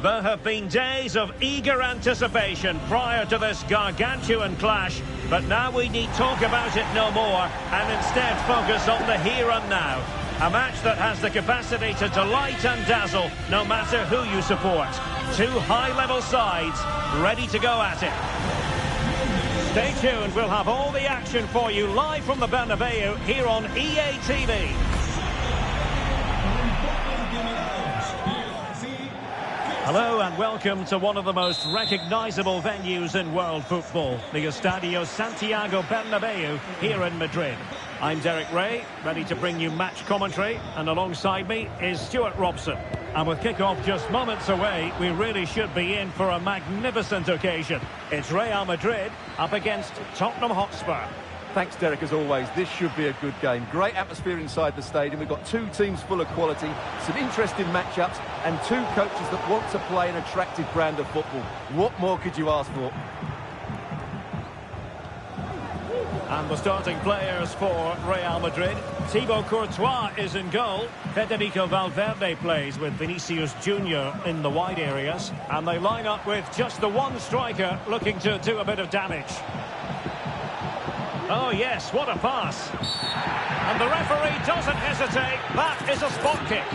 There have been days of eager anticipation prior to this gargantuan clash, but now we need talk about it no more and instead focus on the here and now. A match that has the capacity to delight and dazzle no matter who you support. Two high-level sides ready to go at it. Stay tuned, we'll have all the action for you live from the Bernabeu here on EA TV. Hello and welcome to one of the most recognisable venues in world football, the Estadio Santiago Bernabeu here in Madrid. I'm Derek Ray, ready to bring you match commentary, and alongside me is Stuart Robson. And with kick-off just moments away, we really should be in for a magnificent occasion. It's Real Madrid up against Tottenham Hotspur. Thanks, Derek, as always. This should be a good game. Great atmosphere inside the stadium. We've got two teams full of quality, some interesting matchups, and two coaches that want to play an attractive brand of football. What more could you ask for? And the starting players for Real Madrid. Thibaut Courtois is in goal. Federico Valverde plays with Vinicius Junior in the wide areas. And they line up with just the one striker looking to do a bit of damage. Oh yes, what a pass. And the referee doesn't hesitate. That is a spot kick.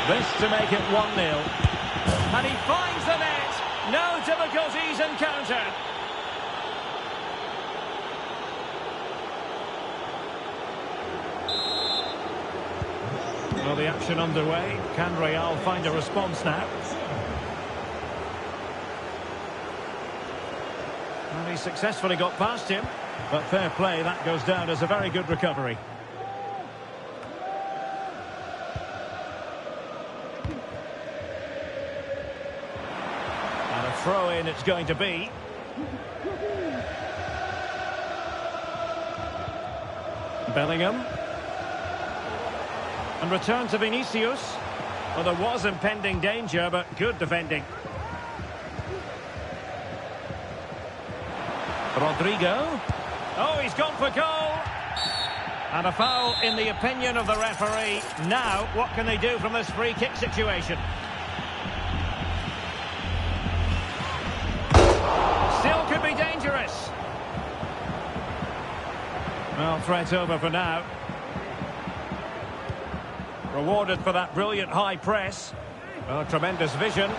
This to make it 1-0. And he finds the net. No difficulties encountered. Well, the action underway. Can Real find a response now? And he successfully got past him. But fair play, that goes down as a very good recovery. And a throw-in it's going to be. Bellingham. And return to Vinicius. Well, there was impending danger, but good defending. Rodrigo. Oh, he's gone for goal. And a foul in the opinion of the referee. Now, what can they do from this free kick situation? Still could be dangerous. Well, threat over for now. Rewarded for that brilliant high press. Oh, tremendous vision.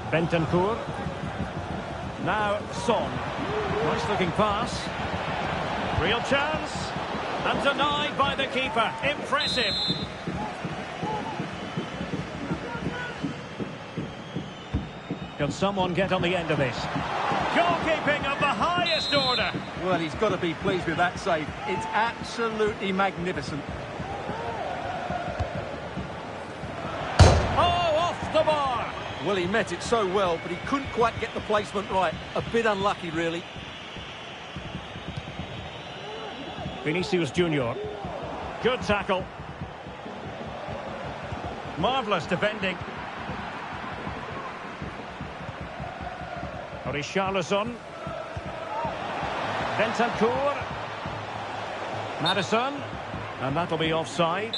Bentancur. Now Son. Nice looking pass. Real chance. And denied by the keeper. Impressive. Can someone get on the end of this? Goalkeeping of the highest order. Well, he's got to be pleased with that save. It's absolutely magnificent. Oh, off the bar. Well, he met it so well, but he couldn't quite get the placement right. A bit unlucky, really. Vinicius Junior. Good tackle. Marvellous defending. Richarlison. Bentancur. Madison. And that'll be offside.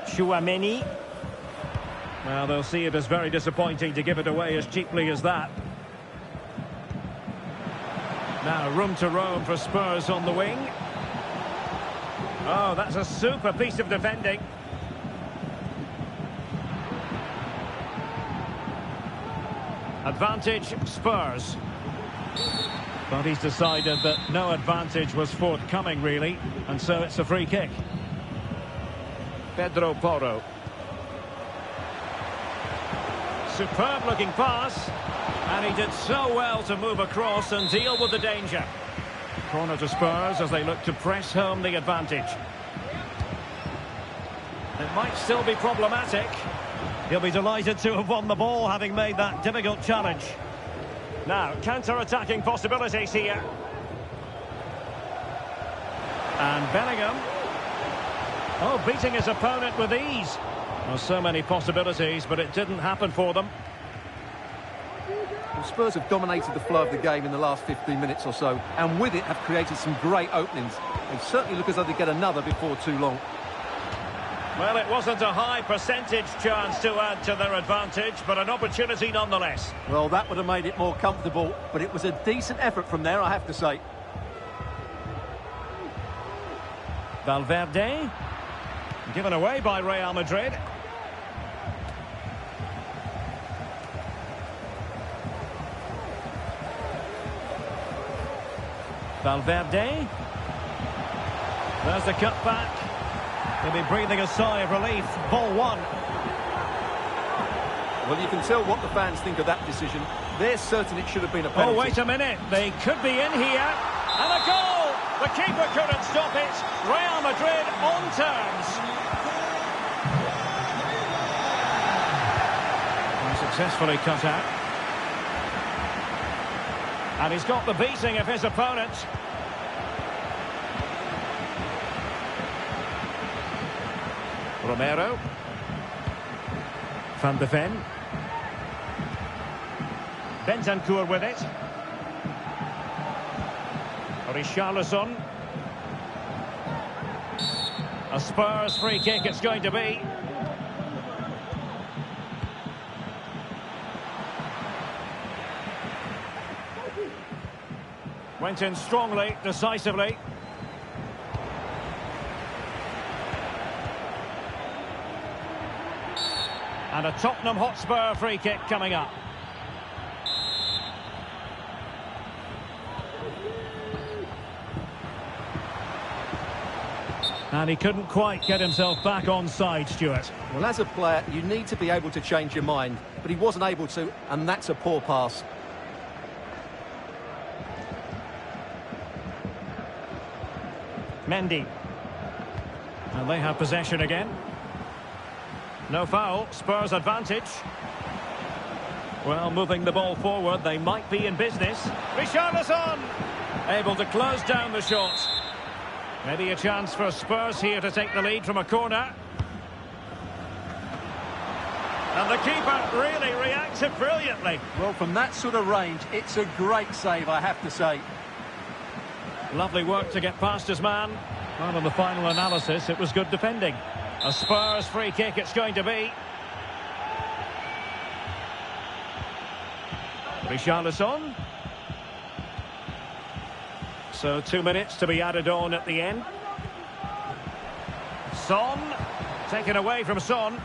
Chouameni. Well, they'll see it as very disappointing to give it away as cheaply as that. Now, room to roam for Spurs on the wing. Oh, that's a super piece of defending. Advantage, Spurs. But he's decided that no advantage was forthcoming, really, and so it's a free kick. Pedro Porro. Superb looking pass. And he did so well to move across and deal with the danger. Corner to Spurs as they look to press home the advantage. It might still be problematic. He'll be delighted to have won the ball, having made that difficult challenge. Now, counter-attacking possibilities here. And Bellingham. Oh, beating his opponent with ease. Well, so many possibilities, but it didn't happen for them. Well, Spurs have dominated the flow of the game in the last 15 minutes or so, and with it have created some great openings. They certainly look as though they get another before too long. Well, it wasn't a high percentage chance to add to their advantage, but an opportunity nonetheless. Well, that would have made it more comfortable, but it was a decent effort from there, I have to say. Valverde. Given away by Real Madrid. Valverde. There's the cutback. He'll be breathing a sigh of relief. Ball one. Well, you can tell what the fans think of that decision. They're certain it should have been a penalty. Oh, wait a minute. They could be in here. And a goal! The keeper couldn't stop it. Real Madrid on terms. And successfully cut out. And he's got the beating of his opponent. Romero. Van de Ven. Bentancur with it. Richarlison. A Spurs free kick it's going to be. Went in strongly, decisively. And a Tottenham Hotspur free kick coming up. And he couldn't quite get himself back on side, Stuart. Well, as a player, you need to be able to change your mind, but he wasn't able to, and that's a poor pass. Mendy. And they have possession again. No foul, Spurs advantage. Well, moving the ball forward, they might be in business. Richarlison! Able to close down the shot. Maybe a chance for Spurs here to take the lead from a corner. And the keeper really reacted brilliantly. Well, from that sort of range, it's a great save, I have to say. Lovely work to get past his man. Well, on the final analysis, it was good defending. A Spurs free kick it's going to be. Richarlison. So 2 minutes to be added on at the end. Son. Taken away from Son.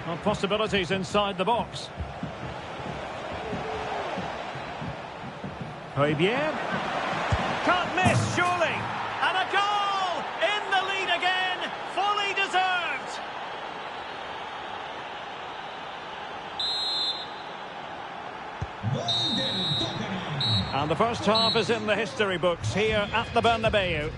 Well, possibilities inside the box. Højbjerg. Can't miss, surely. And a goal! In the lead again. Fully deserved. And the first half is in the history books here at the Bernabeu.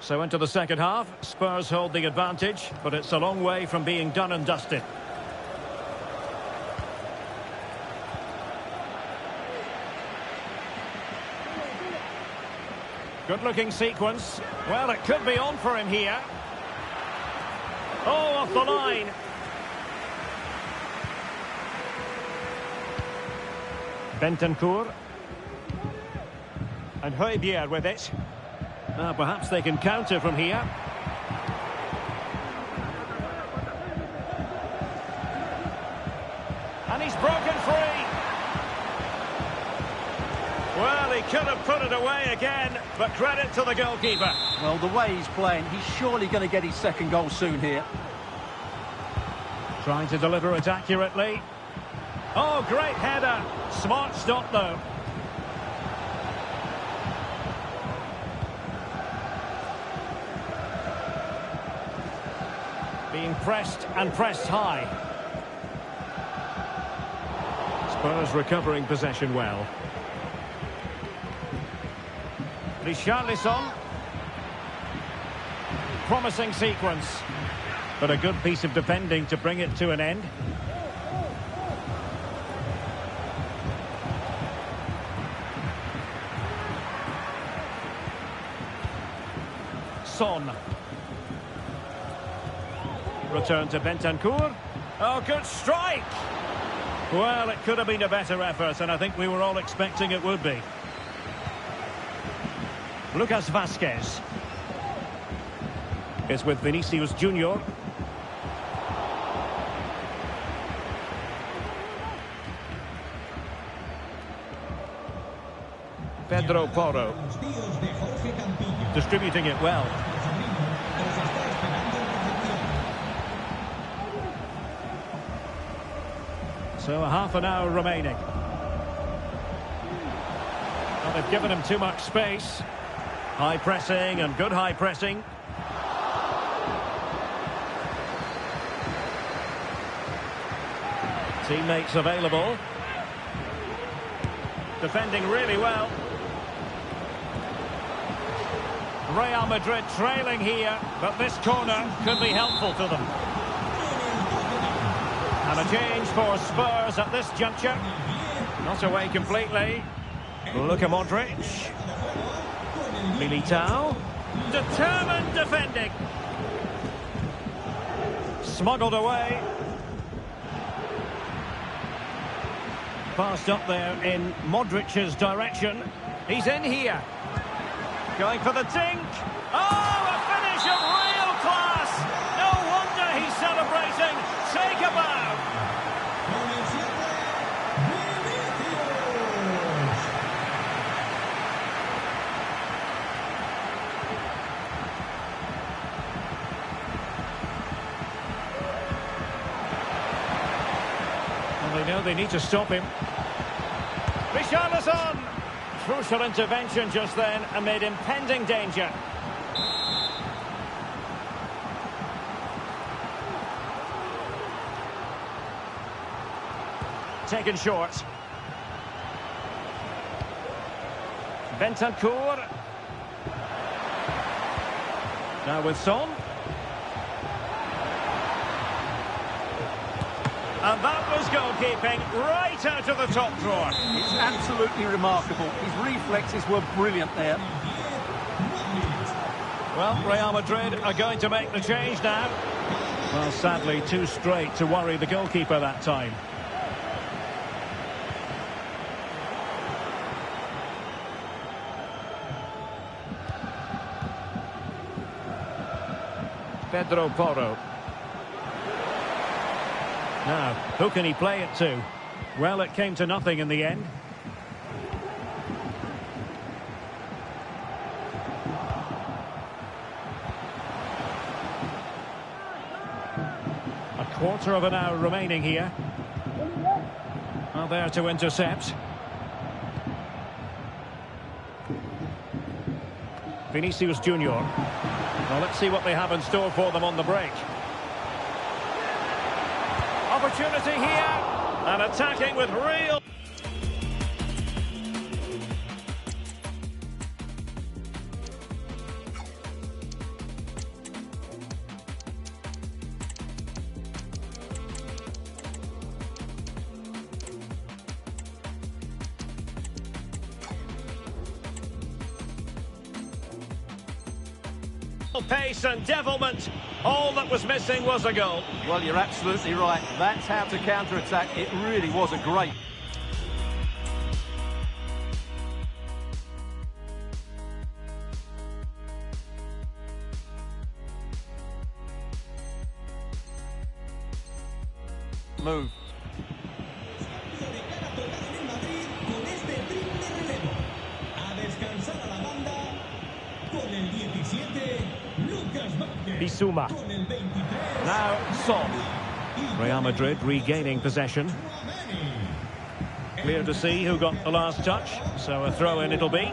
So into the second half, Spurs hold the advantage, but it's a long way from being done and dusted. Good-looking sequence. Well, it could be on for him here. Oh, off the line. Bentancur. And Højbjerg with it. Perhaps they can counter from here. And he's broken free. Well, he could have put it away again, but credit to the goalkeeper. Well, the way he's playing, he's surely going to get his second goal soon here. Trying to deliver it accurately. Oh, great header. Smart stop, though. Being pressed and pressed high. Spurs recovering possession well. Richarlison. Promising sequence. But a good piece of defending to bring it to an end. Son. Return to Bentancur. Oh, good strike! Well, it could have been a better effort, and I think we were all expecting it would be. Lucas Vazquez. It's with Vinicius Junior. Pedro Porro. Distributing it well. So a half an hour remaining. Well, they've given him too much space. High pressing and good high pressing. Teammates available. Defending really well. Real Madrid trailing here, but this corner could be helpful to them. And a change for Spurs at this juncture. Not away completely. Luka Modric. Militao. Determined defending. Smuggled away. Passed up there in Modric's direction. He's in here. Going for the dink. Oh, a finish of real class. No wonder he's celebrating. Take a bow. Well, they know they need to stop him. Richarlison! Crucial intervention just then amid impending danger. Taken short. Bentancur. Now with Son. And that was goalkeeping right out of the top drawer. It's absolutely remarkable. His reflexes were brilliant there. Well, Real Madrid are going to make the change now. Well, sadly, too straight to worry the goalkeeper that time. Pedro Porro. Now, who can he play it to? Well, it came to nothing in the end. A quarter of an hour remaining here. Well, there to intercept. Vinicius Junior. Well, let's see what they have in store for them on the break. Opportunity here, and attacking with real... pace and devilment. All that was missing was a goal. Well, you're absolutely right. That's how to counter-attack. It really was a great... move. Bissouma. Now Son. Real Madrid regaining possession. Clear to see who got the last touch, so a throw-in it'll be.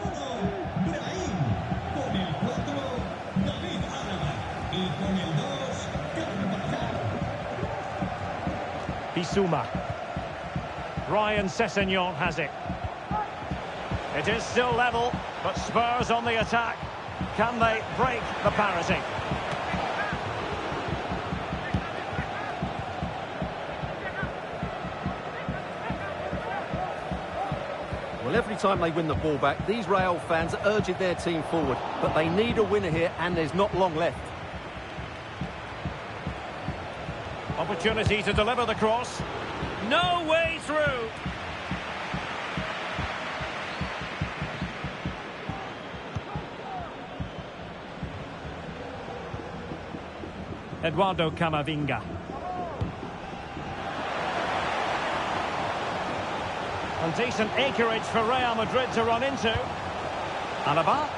Bissouma. Ryan Sessegnon has it. It is still level, but Spurs on the attack. Can they break the parity? Well, every time they win the ball back, these Real fans are urging their team forward, but they need a winner here, and there's not long left. Opportunity to deliver the cross. No way through. Eduardo Camavinga. And decent acreage for Real Madrid to run into. Alaba.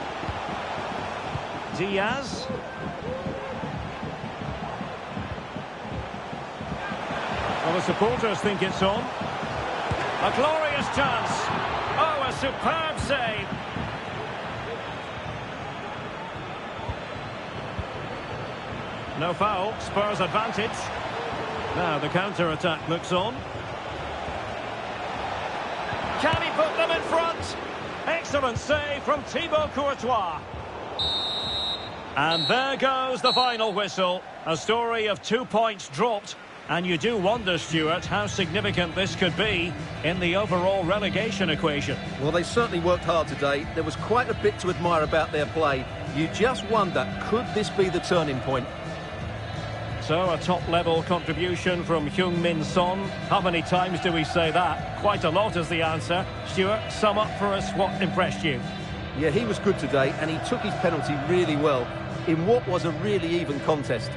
Diaz. Well, the supporters think it's on. A glorious chance. Oh, a superb save. No foul, Spurs advantage. Now the counter-attack looks on. Can he put them in front? Excellent save from Thibaut Courtois. And there goes the final whistle. A story of 2 points dropped. And you do wonder, Stuart, how significant this could be in the overall relegation equation. Well, they certainly worked hard today. There was quite a bit to admire about their play. You just wonder, could this be the turning point? So, a top-level contribution from Heung-min Son. How many times do we say that? Quite a lot is the answer. Stuart, sum up for us what impressed you. Yeah, he was good today, and he took his penalty really well in what was a really even contest.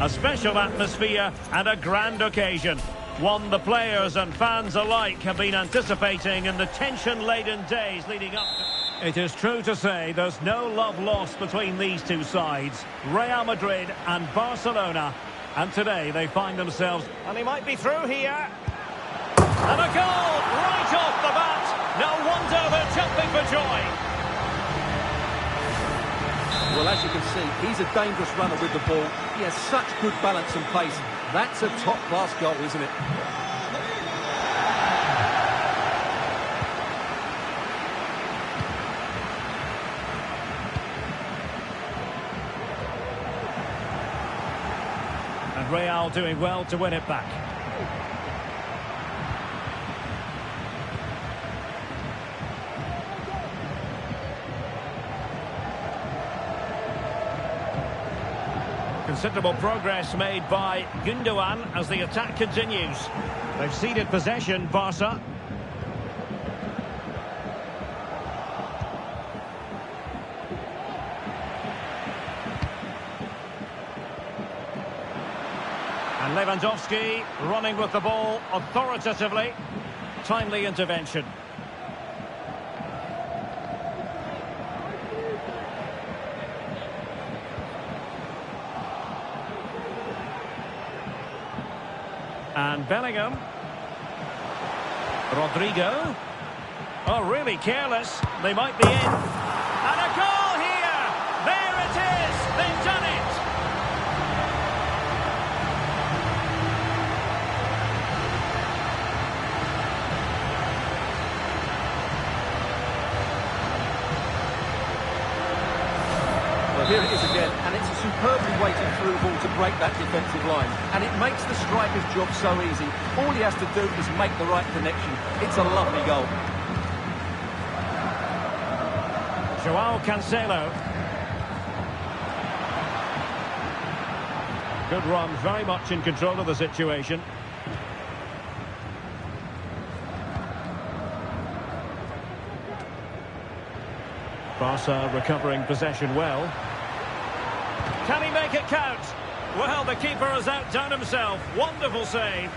A special atmosphere and a grand occasion. One the players and fans alike have been anticipating in the tension-laden days leading up to... It is true to say there's no love lost between these two sides, Real Madrid and Barcelona. And today they find themselves... And he might be through here. And a goal right off the bat. No wonder they're jumping for joy. Well, as you can see, he's a dangerous runner with the ball. He has such good balance and pace. That's a top-class goal, isn't it? And Real doing well to win it back. Considerable progress made by Gundogan as the attack continues. They've ceded possession, Barca. And Lewandowski running with the ball authoritatively. Timely intervention. And Bellingham. Rodrigo. Oh, really careless. They might be in. And a goal here! There it is! They've done it! Well, here it is again, and it's a superbly weighted through ball to break that defensive line. And it makes the striker's job so easy. All he has to do is make the right connection. It's a lovely goal. Joao Cancelo. Good run, very much in control of the situation. Barca recovering possession well. Can he make it count? Well, the keeper has outdone himself. Wonderful save.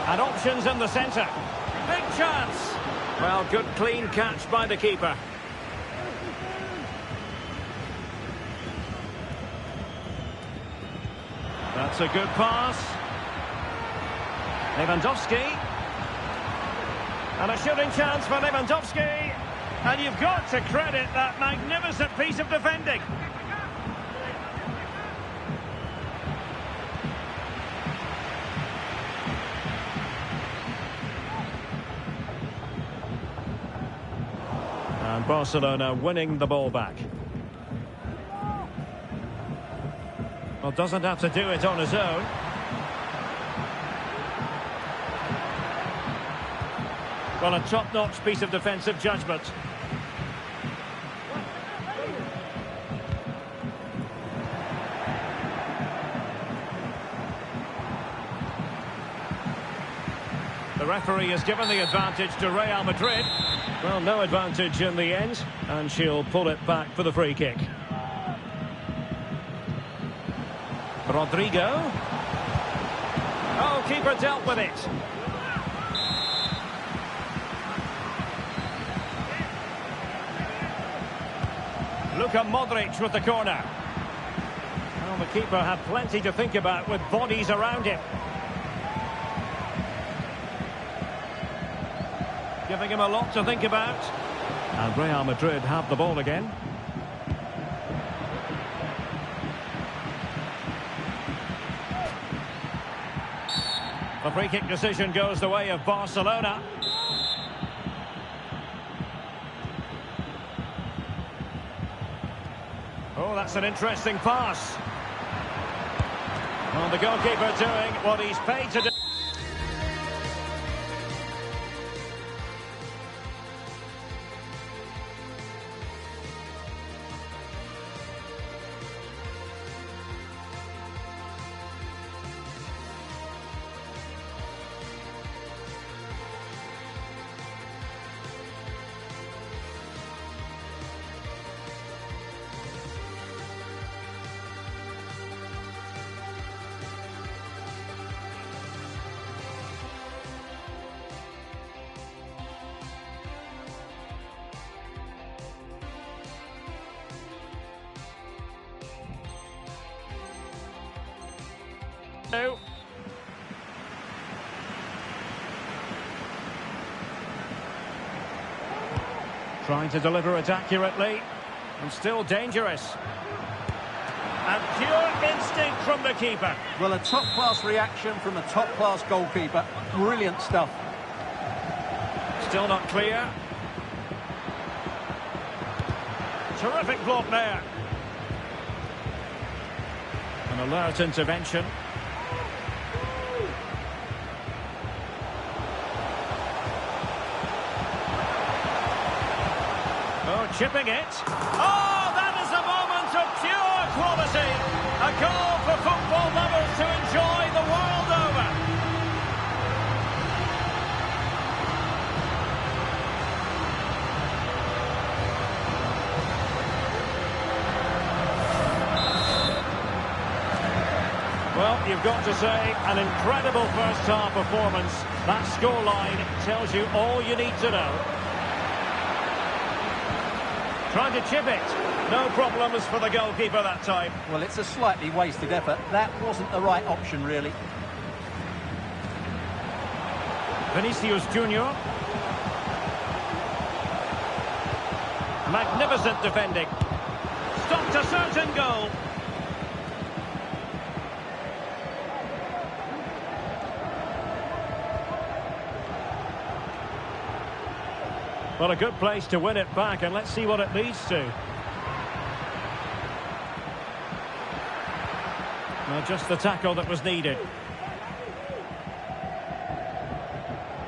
And options in the centre. Big chance. Well, good clean catch by the keeper. That's a good pass. Lewandowski. And a shooting chance for Lewandowski. And you've got to credit that magnificent piece of defending. And Barcelona winning the ball back. Well, doesn't have to do it on his own. Well, a top-notch piece of defensive judgment. The referee has given the advantage to Real Madrid. Well, no advantage in the end, and she'll pull it back for the free kick. Rodrigo. Oh, keeper dealt with it. Luka Modric with the corner. Well, the keeper had plenty to think about with bodies around him. Giving him a lot to think about. And Real Madrid have the ball again. The free kick decision goes the way of Barcelona. Oh, that's an interesting pass. Well, the goalkeeper doing what he's paid to do. Trying to deliver it accurately, and still dangerous. And pure instinct from the keeper. Well, a top-class reaction from a top-class goalkeeper. Brilliant stuff. Still not clear. Terrific block there. An alert intervention. Oh, chipping it. Oh, that is a moment of pure quality. A goal for football lovers to enjoy the world over. Well, you've got to say, an incredible first-half performance. That scoreline tells you all you need to know. Trying to chip it. No problems for the goalkeeper that time. Well, it's a slightly wasted effort. That wasn't the right option, really. Vinicius Junior. Magnificent defending. Stopped a certain goal. Well, a good place to win it back, and let's see what it leads to. Well, just the tackle that was needed.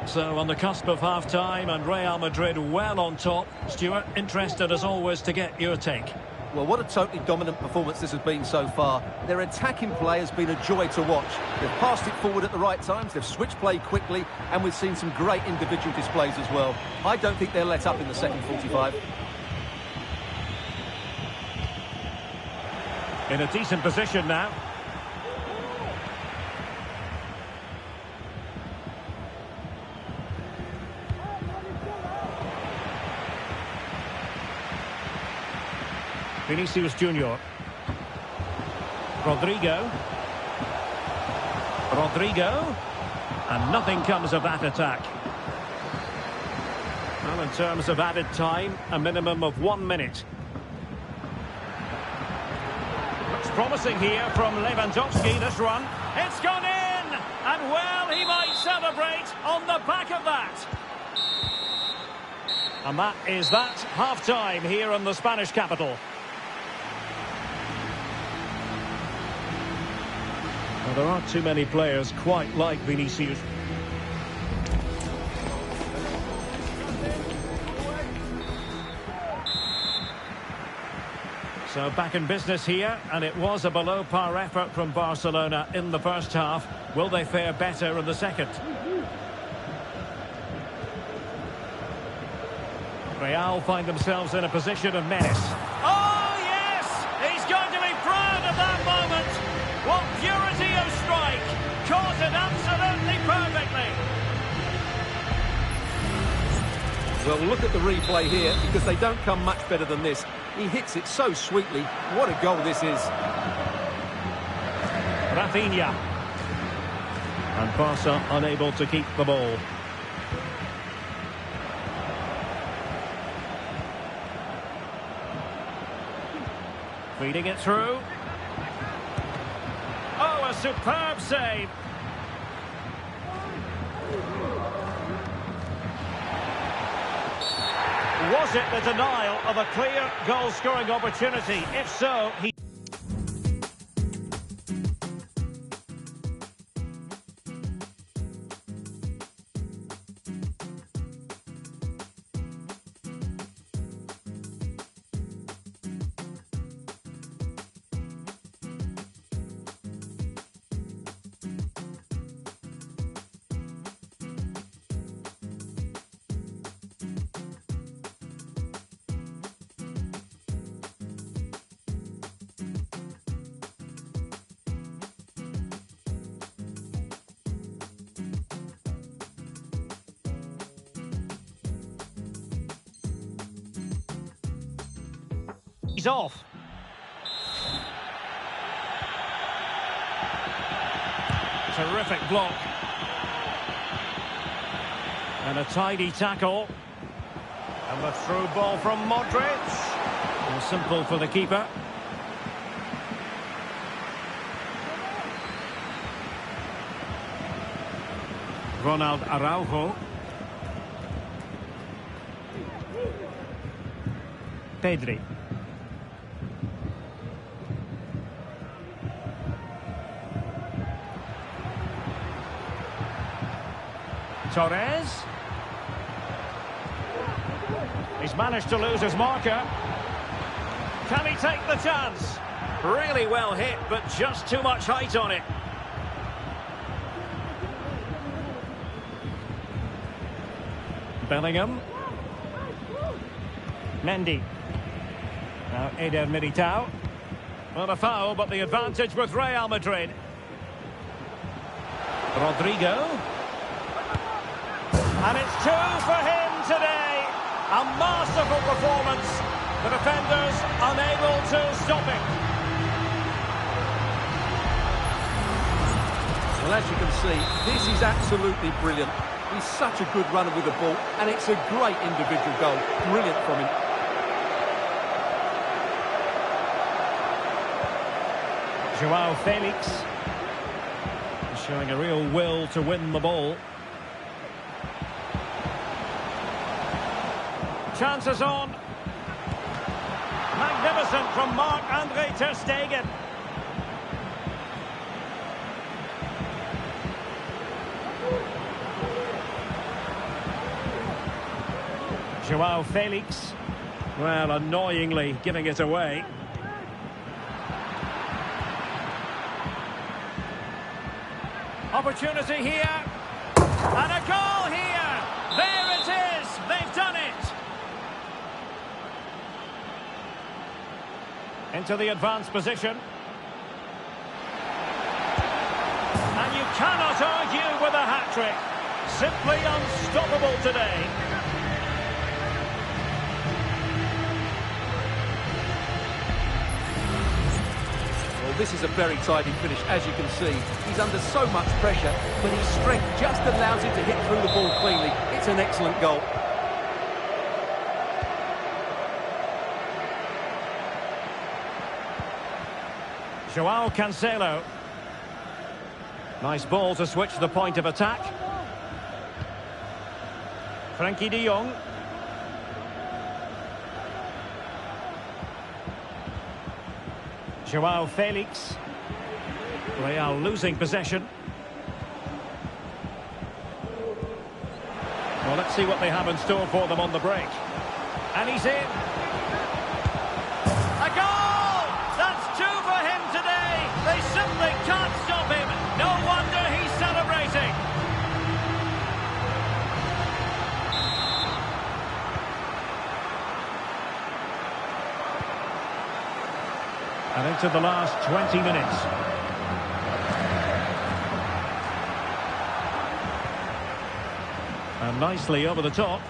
So, on the cusp of half-time, and Real Madrid well on top. Stuart, interested as always to get your take. Well, what a totally dominant performance this has been so far. Their attacking play has been a joy to watch. They've passed it forward at the right times, they've switched play quickly, and we've seen some great individual displays as well. I don't think they'll let up in the second 45. In a decent position now. Vinicius Junior. Rodrigo. And nothing comes of that attack. Well, in terms of added time, a minimum of 1 minute. Looks promising here from Lewandowski, this run. It's gone in! And well, he might celebrate on the back of that. And that is that. Half-time here in the Spanish capital. Well, there aren't too many players quite like Vinicius. So back in business here, and it was a below-par effort from Barcelona in the first half. Will they fare better in the second? Real find themselves in a position of menace. Oh, yes! He's going to be proud of that moment. What purity of strike! Caught it absolutely perfectly. Well, look at the replay here, because they don't come much better than this. He hits it so sweetly. What a goal this is. Rafinha. And Barca unable to keep the ball. Feeding it through. Oh, a superb save. Was it the denial of a clear goal-scoring opportunity? If so, he... He's off. Terrific block. And a tidy tackle. And the through ball from Modric. And simple for the keeper. Ronald Araujo. Pedri. Torres. He's managed to lose his marker. Can he take the chance? Really well hit, but just too much height on it. Bellingham. Mendy. Now Eder Militao. Well, a foul, but the advantage with Real Madrid. Rodrigo. And it's two for him today. A masterful performance. The defenders unable to stop it. Well, as you can see, this is absolutely brilliant. He's such a good runner with the ball, and it's a great individual goal. Brilliant from him. Joao Felix. Showing a real will to win the ball. Chances on. Magnificent from Marc-Andre ter Stegen. Joao Felix. Well, annoyingly giving it away. Opportunity here. And a goal here. There it is. They've done it. Into the advanced position. And you cannot argue with a hat-trick. Simply unstoppable today. Well, this is a very tidy finish, as you can see. He's under so much pressure, but his strength just allows him to hit through the ball cleanly. It's an excellent goal. Joao Cancelo. Nice ball to switch the point of attack. Frankie de Jong. Joao Felix. Real losing possession. Well, let's see what they have in store for them on the break. And he's in. A goal! That's two for him today. They simply can't stop him. No wonder he's celebrating. And into the last 20 minutes. And nicely over the top.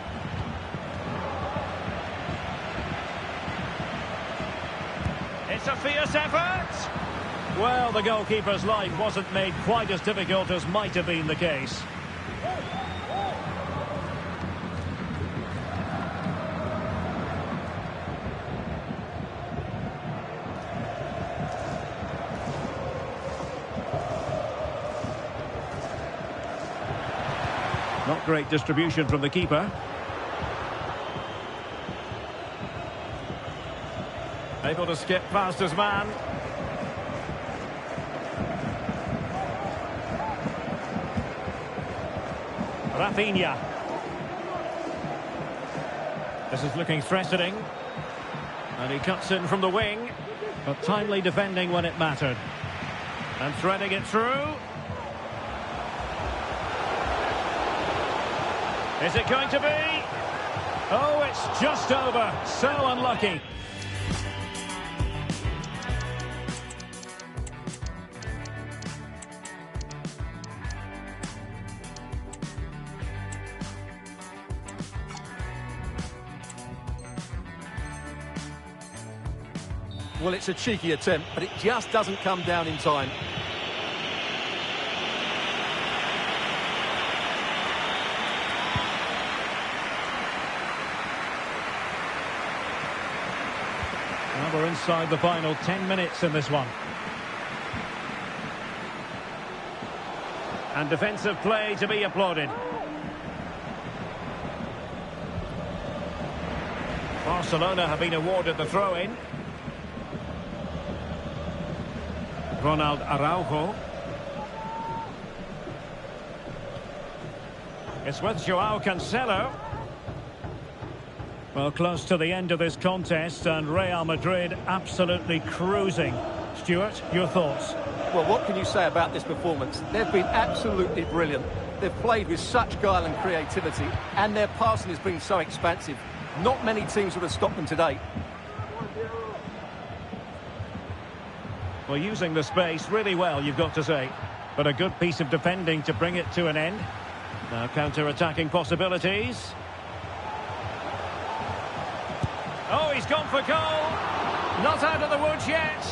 It's a fierce effort. Well, the goalkeeper's life wasn't made quite as difficult as might have been the case. Not great distribution from the keeper. Able to skip past his man. Rafinha. This is looking threatening. And he cuts in from the wing. But timely defending when it mattered. And threading it through. Is it going to be? Oh, it's just over. So unlucky. Well, it's a cheeky attempt, but it just doesn't come down in time. we're inside the final 10 minutes in this one. And defensive play to be applauded. Barcelona have been awarded the throw-in. Ronald Araujo. It's with Joao Cancelo. Well, close to the end of this contest, and Real Madrid absolutely cruising. Stuart, your thoughts? Well, what can you say about this performance? They've been absolutely brilliant. They've played with such guile and creativity, and their passing has been so expansive. Not many teams would have stopped them today. Well, using the space really well, you've got to say. But a good piece of defending to bring it to an end. Now counter-attacking possibilities. Oh, he's gone for goal. Not out of the woods yet.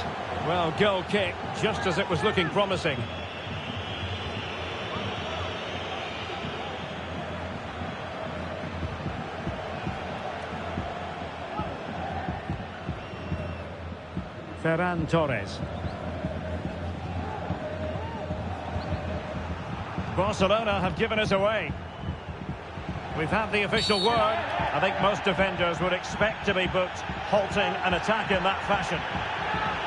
Well, goal kick, just as it was looking promising. Ferran Torres. Barcelona have given us away. We've had the official word. I think most defenders would expect to be booked halting an attack in that fashion.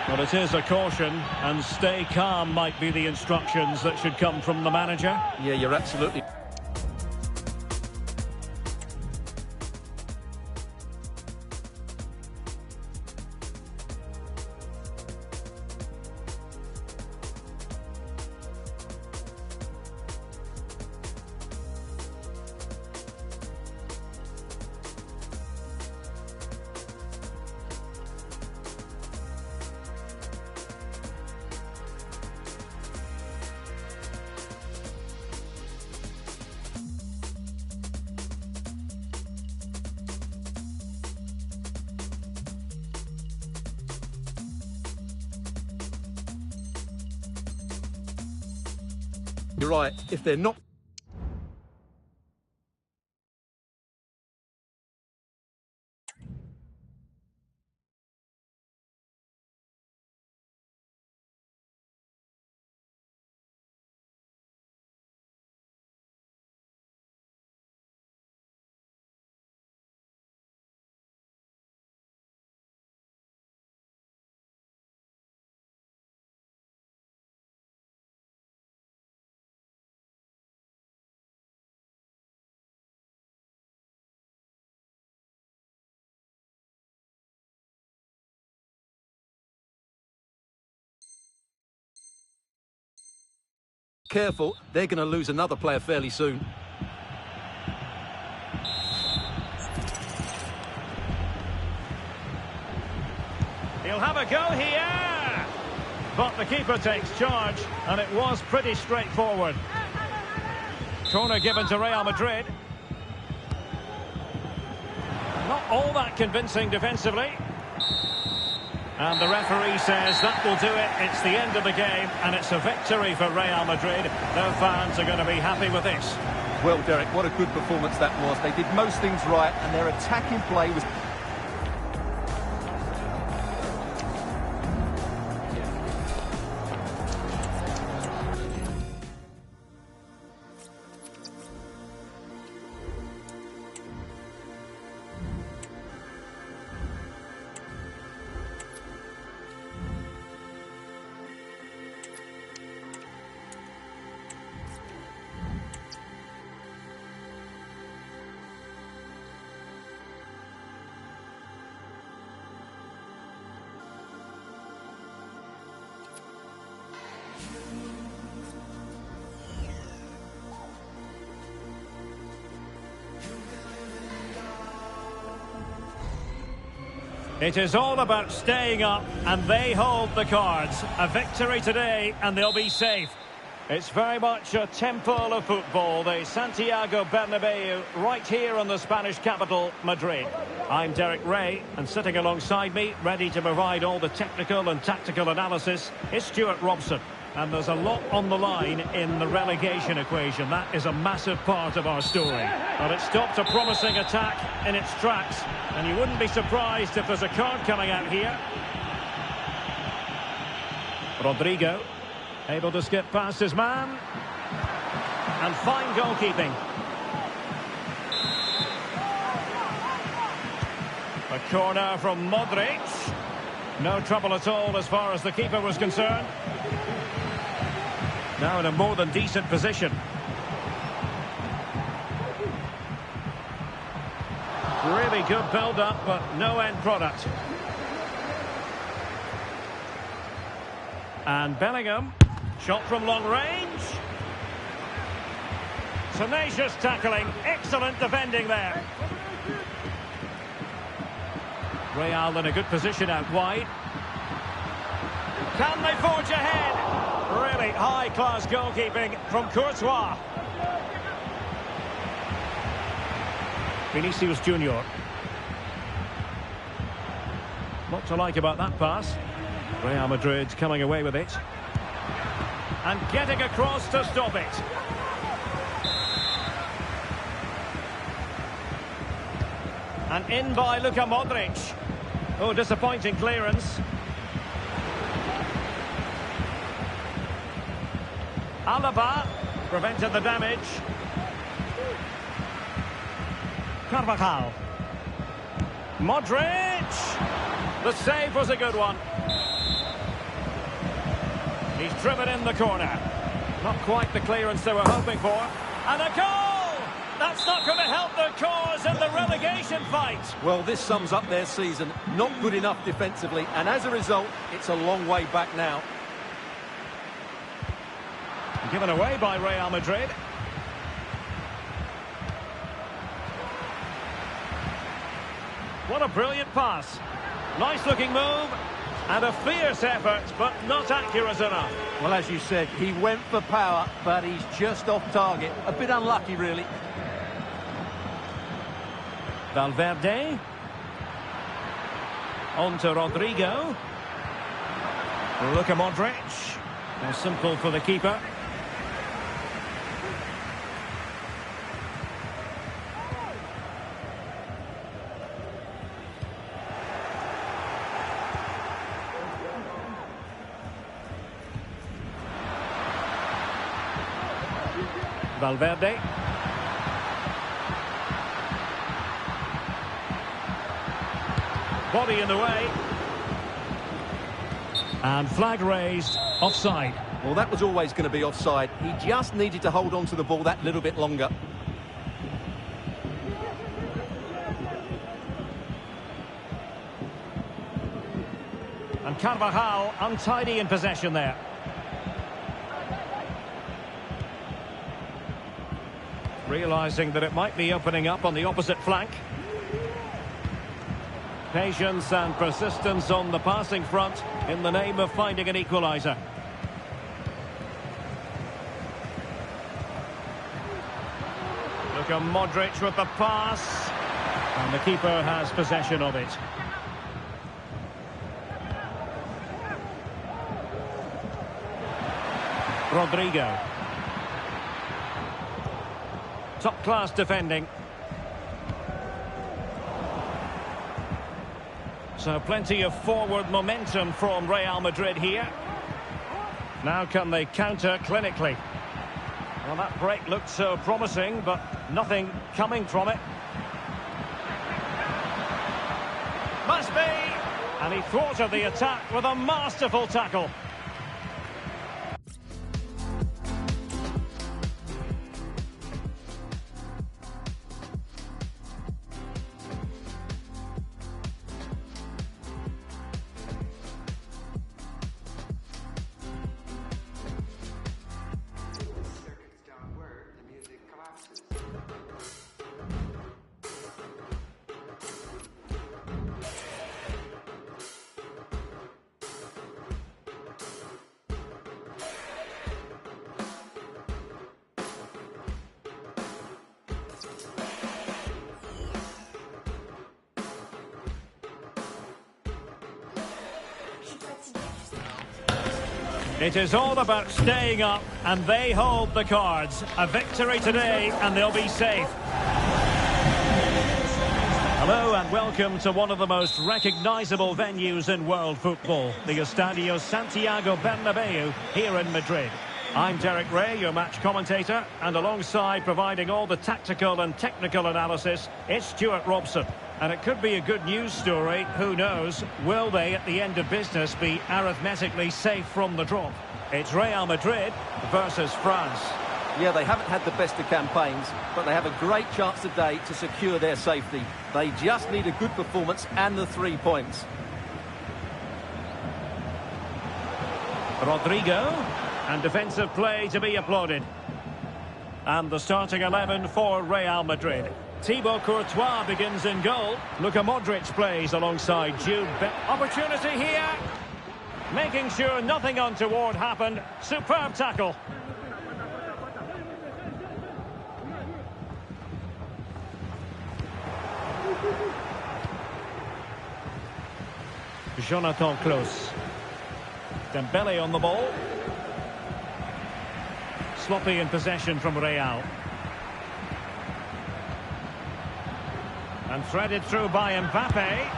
But it is a caution, and stay calm might be the instructions that should come from the manager. Yeah, you're absolutely... You're right, if they're not... careful, they're going to lose another player fairly soon. He'll have a go here! But the keeper takes charge, and it was pretty straightforward. Corner given to Real Madrid. Not all that convincing defensively. And the referee says that will do it. It's the end of the game, and it's a victory for Real Madrid. Their fans are going to be happy with this. Well, Derek, what a good performance that was. They did most things right, and their attacking play was... It is all about staying up, and they hold the cards. A victory today, and they'll be safe. It's very much a temple of football, the Santiago Bernabeu, right here in the Spanish capital, Madrid. I'm Derek Ray, and sitting alongside me, ready to provide all the technical and tactical analysis, is Stuart Robson. And there's a lot on the line in the relegation equation. That is a massive part of our story. But it stopped a promising attack in its tracks. And you wouldn't be surprised if there's a card coming out here. Rodrigo, able to skip past his man. And fine goalkeeping. A corner from Modric. No trouble at all as far as the keeper was concerned. Now in a more than decent position. Really good build-up, but no end product. And Bellingham, shot from long range. Tenacious tackling, excellent defending there. Real in a good position out wide. Can they forge ahead? Really high-class goalkeeping from Courtois. Vinicius Junior. Not to like about that pass. Real Madrid coming away with it. And getting across to stop it. And in by Luka Modric. Oh, disappointing clearance. Alaba prevented the damage. Carvajal. Modric! The save was a good one. He's driven in the corner. Not quite the clearance they were hoping for. And a goal! That's not going to help their cause in the relegation fight. Well, this sums up their season. Not good enough defensively, and as a result, it's a long way back now. Given away by Real Madrid. What a brilliant pass. Nice looking move. And a fierce effort, but not accurate enough. Well, as you said, he went for power, but he's just off target. A bit unlucky, really. Valverde. On to Rodrigo. Luka Modric. More simple for the keeper. Valverde. Body in the way. And flag raised. Offside. Well, that was always going to be offside. He just needed to hold on to the ball that little bit longer. And Carvajal untidy in possession there. Realising that it might be opening up on the opposite flank. Patience and persistence on the passing front in the name of finding an equaliser. Look at Modric with the pass. And the keeper has possession of it. Rodrigo. Top-class defending. So plenty of forward momentum from Real Madrid here. Now can they counter clinically? Well, that break looked so promising, but nothing coming from it. Must be! And he thwarted the attack with a masterful tackle. It is all about staying up, and they hold the cards. A victory today, and they'll be safe. A Hello and welcome to one of the most recognisable venues in world football, the Estadio Santiago Bernabeu here in Madrid. I'm Derek Ray, your match commentator, and alongside providing all the tactical and technical analysis, it's Stuart Robson. And it could be a good news story, who knows? Will they, at the end of business, be arithmetically safe from the drop? It's Real Madrid versus France. Yeah, they haven't had the best of campaigns, but they have a great chance today to secure their safety. They just need a good performance and the 3 points. Rodrigo, and defensive play to be applauded. And the starting 11 for Real Madrid. Thibaut Courtois begins in goal. Luka Modric plays alongside Jude Bellingham. Opportunity here. Making sure nothing untoward happened. Superb tackle. Jonathan Klaus. Dembele on the ball. Sloppy in possession from Real. And threaded through by Mbappe.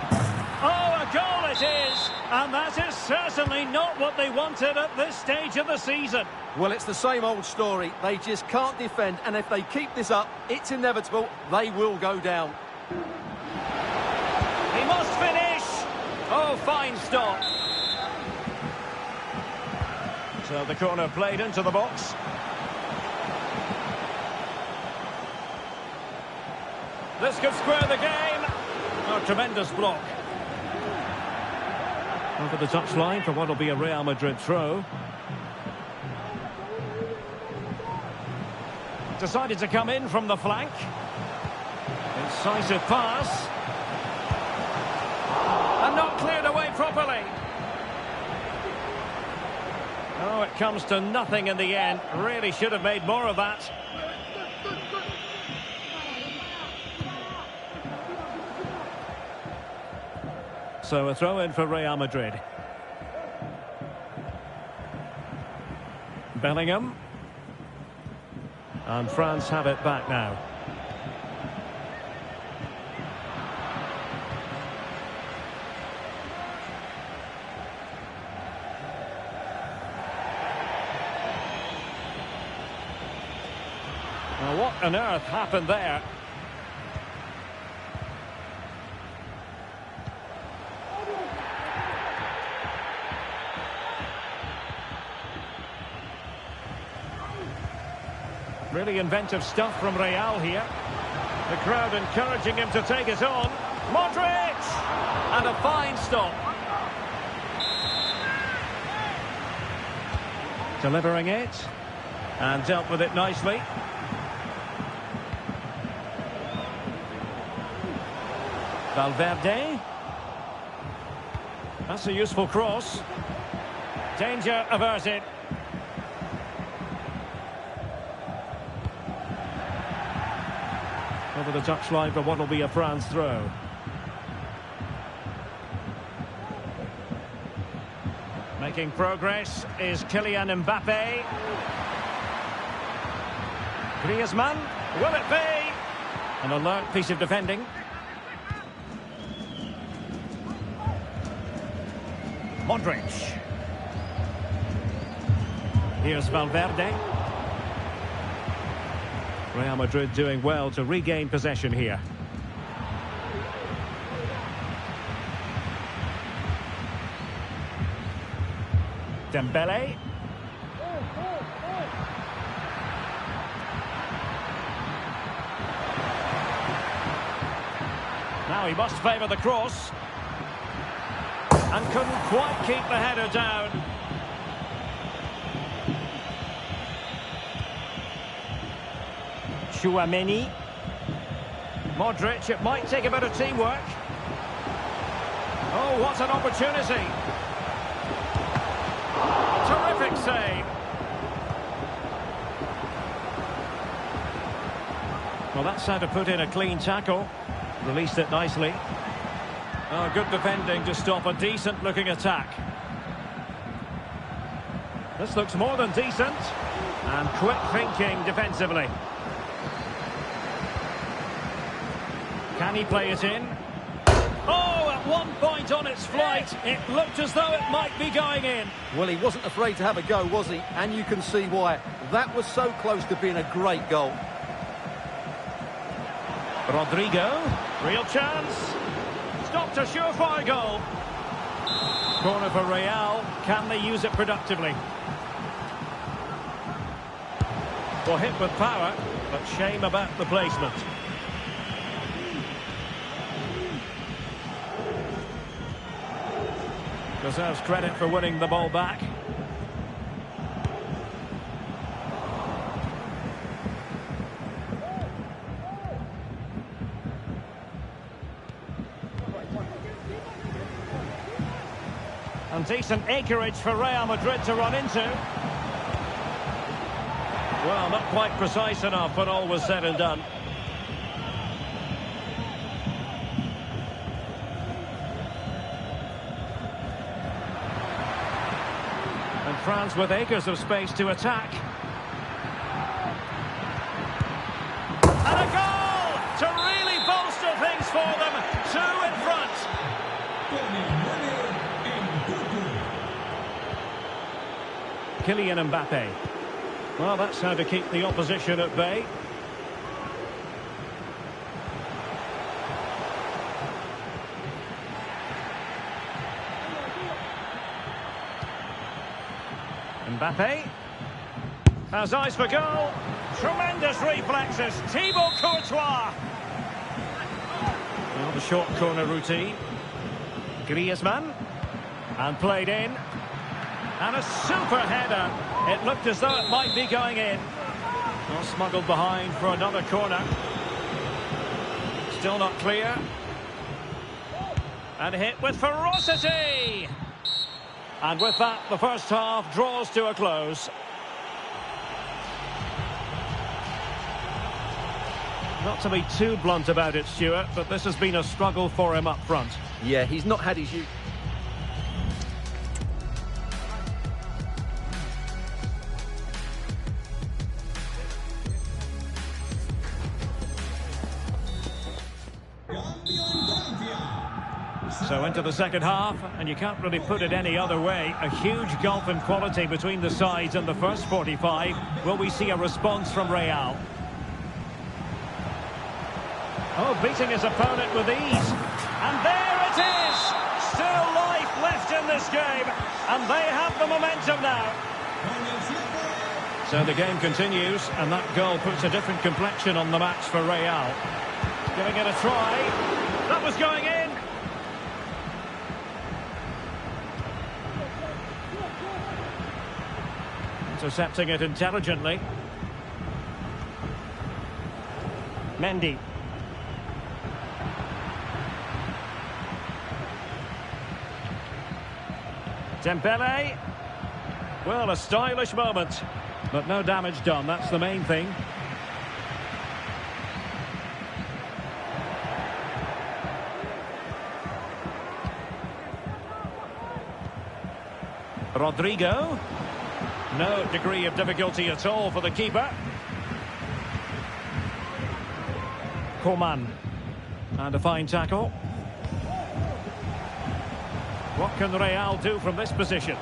Oh, a goal it is! And that is certainly not what they wanted at this stage of the season. Well, it's the same old story. They just can't defend, and if they keep this up, it's inevitable. They will go down. He must finish! Oh, fine stop. So the corner played into the box. This could square the game. Oh, tremendous block. Over the touchline for what will be a Real Madrid throw. Decided to come in from the flank. Incisive pass. And not cleared away properly. Oh, it comes to nothing in the end. Really should have made more of that. So a throw in for Real Madrid. Bellingham. And France have it back now. Now what on earth happened there? Really inventive stuff from Real here. The crowd encouraging him to take it on. Modric! And a fine stop. Delivering it. And dealt with it nicely. Valverde. That's a useful cross. Danger averted. Over the touchline for what will be a France throw. Making progress is Kylian Mbappe. Griezmann, will it be? An alert piece of defending. Modric. Here's Valverde. Real Madrid doing well to regain possession here. Dembele. Now he must favour the cross. And couldn't quite keep the header down. Chouameni. Modric, it might take a bit of teamwork. Oh, what an opportunity. Terrific save. Well, that's how to put in a clean tackle. Released it nicely. Oh, good defending to stop a decent-looking attack. This looks more than decent. And quick thinking defensively. Can he play it in? one point on its flight. It looked as though it might be going in. Well, he wasn't afraid to have a go, was he? And you can see why. That was so close to being a great goal. Rodrigo, real chance. Stopped a surefire goal. Corner for Real. Can they use it productively? Well, hit with power, but shame about the placement. Deserves credit for winning the ball back. And decent acreage for Real Madrid to run into. Well, not quite precise enough when all was said and done. And France with acres of space to attack. And a goal to really bolster things for them. 2 in front. Kylian Mbappe. Well, that's how to keep the opposition at bay. Mbappe has eyes for goal. Tremendous reflexes. Thibaut Courtois. Well, the short corner routine. Griezmann. And played in. And a super header. It looked as though it might be going in. Well, smuggled behind for another corner. Still not clear. And hit with ferocity. And with that, the first half draws to a close. Not to be too blunt about it, Stuart, but this has been a struggle for him up front. Yeah, he's not had his... So into the second half, and you can't really put it any other way. A huge gulf in quality between the sides in the first 45. Will we see a response from Real? Oh, beating his opponent with ease. And there it is! Still life left in this game. And they have the momentum now. So the game continues, and that goal puts a different complexion on the match for Real. Giving it a try. That was going in. Intercepting it intelligently. Mendy. Dembele. Well, a stylish moment, but no damage done. That's the main thing. Rodrigo. No degree of difficulty at all for the keeper. Coman. And a fine tackle. What can Real do from this position?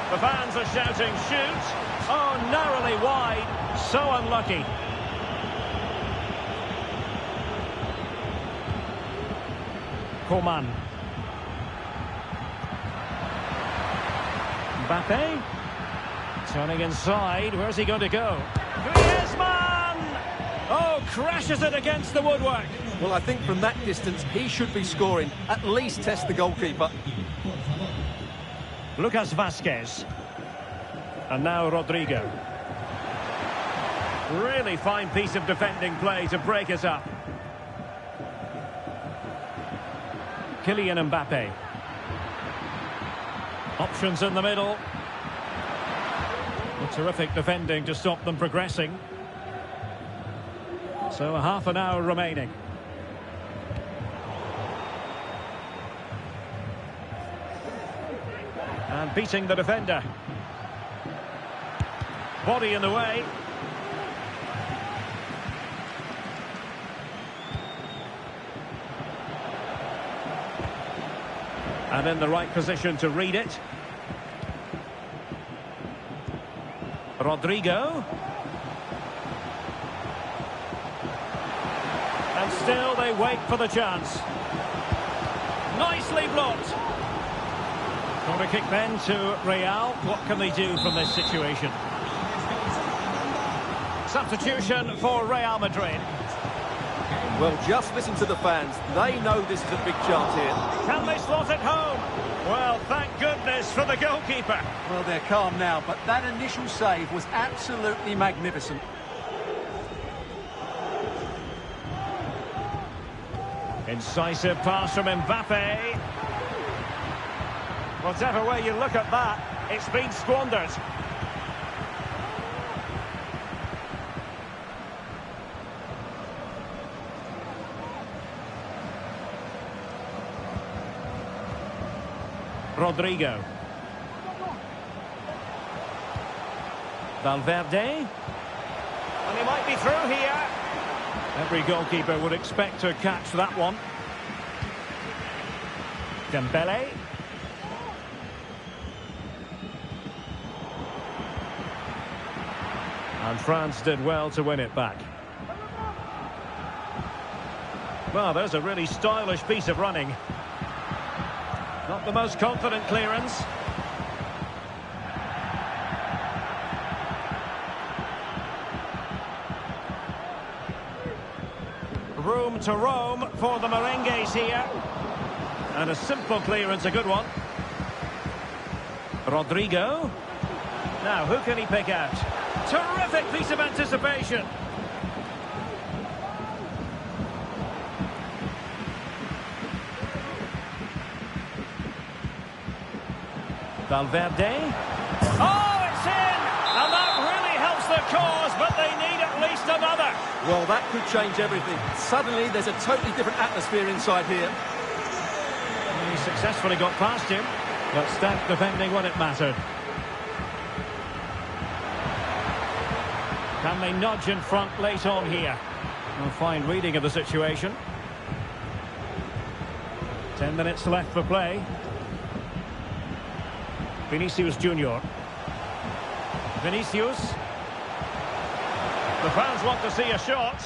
The fans are shouting, shoot! Oh, narrowly wide. So unlucky. Coman. Mbappe. Turning inside, where's he going to go? Griezmann! Oh, crashes it against the woodwork. Well, I think from that distance, he should be scoring. At least test the goalkeeper. Lucas Vazquez. And now Rodrigo. Really fine piece of defending play to break us up. Kylian Mbappe. Options in the middle. Terrific defending to stop them progressing. So a half an hour remaining. And beating the defender. Body in the way. And in the right position to read it. Rodrigo. And still they wait for the chance. Nicely blocked. Corner kick then to Real. What can they do from this situation? Substitution for Real Madrid. Well, just listen to the fans. They know this is a big chance here. Can they slot it home? Well, thank goodness for the goalkeeper. Well, they're calm now, but that initial save was absolutely magnificent. Incisive pass from Mbappe. Whatever way you look at that, it's been squandered. Rodrigo. Valverde. And he might be through here. Every goalkeeper would expect to catch that one. Dembele. And France did well to win it back. Well, there's a really stylish piece of running. Not the most confident clearance. Room to roam for the merengues here. And a simple clearance, a good one. Rodrigo. Now, who can he pick out? Terrific piece of anticipation. Valverde. Oh, it's in! And that really helps their cause, but they need at least another. Well, that could change everything. Suddenly, there's a totally different atmosphere inside here. He successfully got past him, but stout defending when it mattered. Can they nudge in front late on here? A fine reading of the situation. 10 minutes left for play. Vinicius Junior. Vinicius. The fans want to see a shot.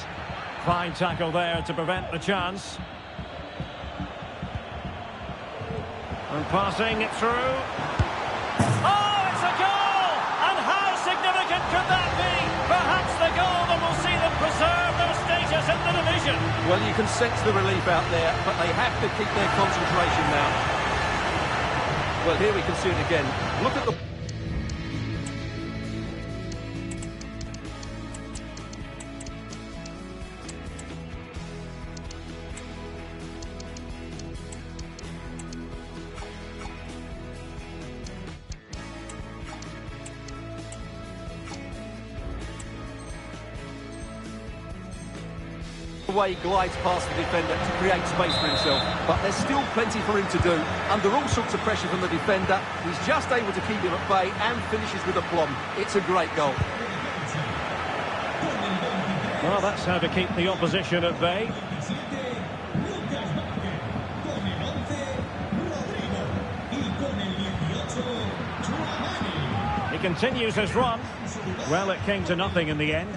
Fine tackle there to prevent the chance. And passing it through. Oh, it's a goal! And how significant could that be? Perhaps the goal that will see them preserve their status in the division. Well, you can sense the relief out there, but they have to keep their concentration now. Well, here we can see it again. Look at the... way he glides past the defender to create space for himself, but there's still plenty for him to do. Under all sorts of pressure from the defender, he's just able to keep him at bay and finishes with aplomb. It's a great goal. Well, that's how to keep the opposition at bay. He continues his run. Well, it came to nothing in the end.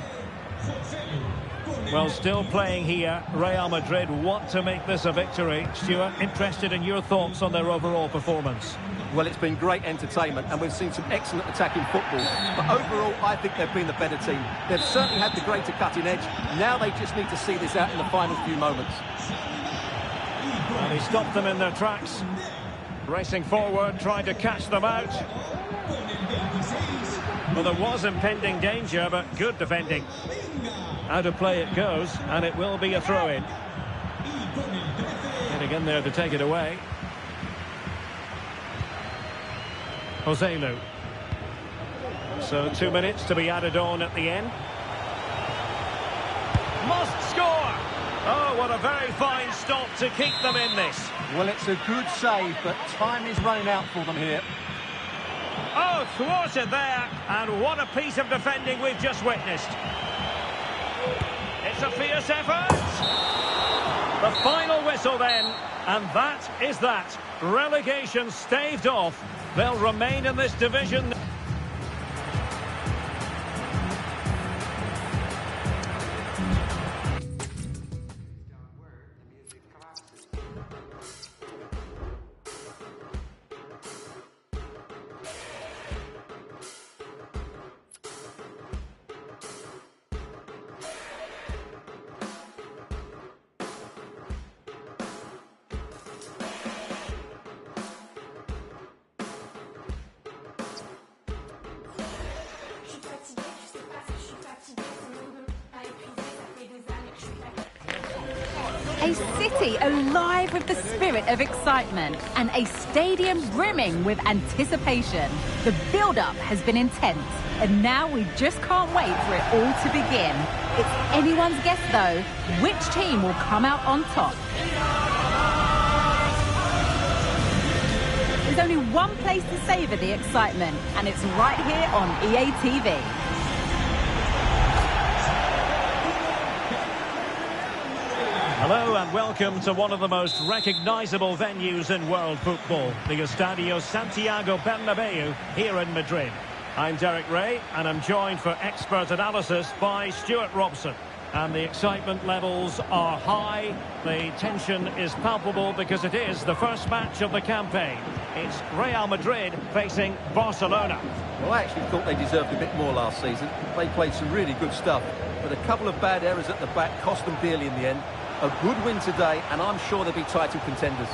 Well, still playing here, Real Madrid want to make this a victory. Stuart, interested in your thoughts on their overall performance? Well, it's been great entertainment and we've seen some excellent attacking football. But overall, I think they've been the better team. They've certainly had the greater cutting edge. Now they just need to see this out in the final few moments. Well, he stopped them in their tracks. Racing forward, trying to catch them out. Well, there was impending danger, but good defending. Out of play it goes, and it will be a throw-in. Getting in there to take it away. Joselu. So 2 minutes to be added on at the end. Must score! Oh, what a very fine stop to keep them in this. Well, it's a good save, but time is running out for them here. Oh, thwarted there, and what a piece of defending we've just witnessed. It's a fierce effort. The final whistle then, and that is that. Relegation staved off. They'll remain in this division. A city alive with the spirit of excitement and a stadium brimming with anticipation. The build-up has been intense and now we just can't wait for it all to begin. It's anyone's guess though, which team will come out on top. There's only one place to savour the excitement and it's right here on EA TV. Hello and welcome to one of the most recognisable venues in world football, the Estadio Santiago Bernabeu here in Madrid. I'm Derek Ray and I'm joined for expert analysis by Stuart Robson. And the excitement levels are high, the tension is palpable because it is the first match of the campaign. It's Real Madrid facing Barcelona. Well, I actually thought they deserved a bit more last season. They played some really good stuff, but a couple of bad errors at the back cost them dearly in the end. A good win today, and I'm sure they'll be title contenders.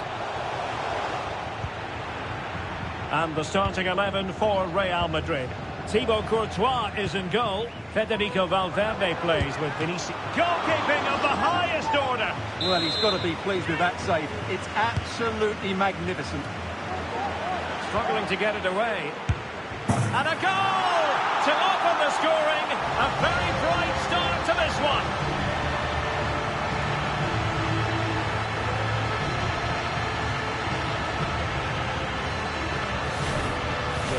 And the starting 11 for Real Madrid. Thibaut Courtois is in goal. Federico Valverde plays with Vinicius. Goalkeeping of the highest order. Well, he's got to be pleased with that save. It's absolutely magnificent. Struggling to get it away. And a goal to open the scoring. A very bright start to this one.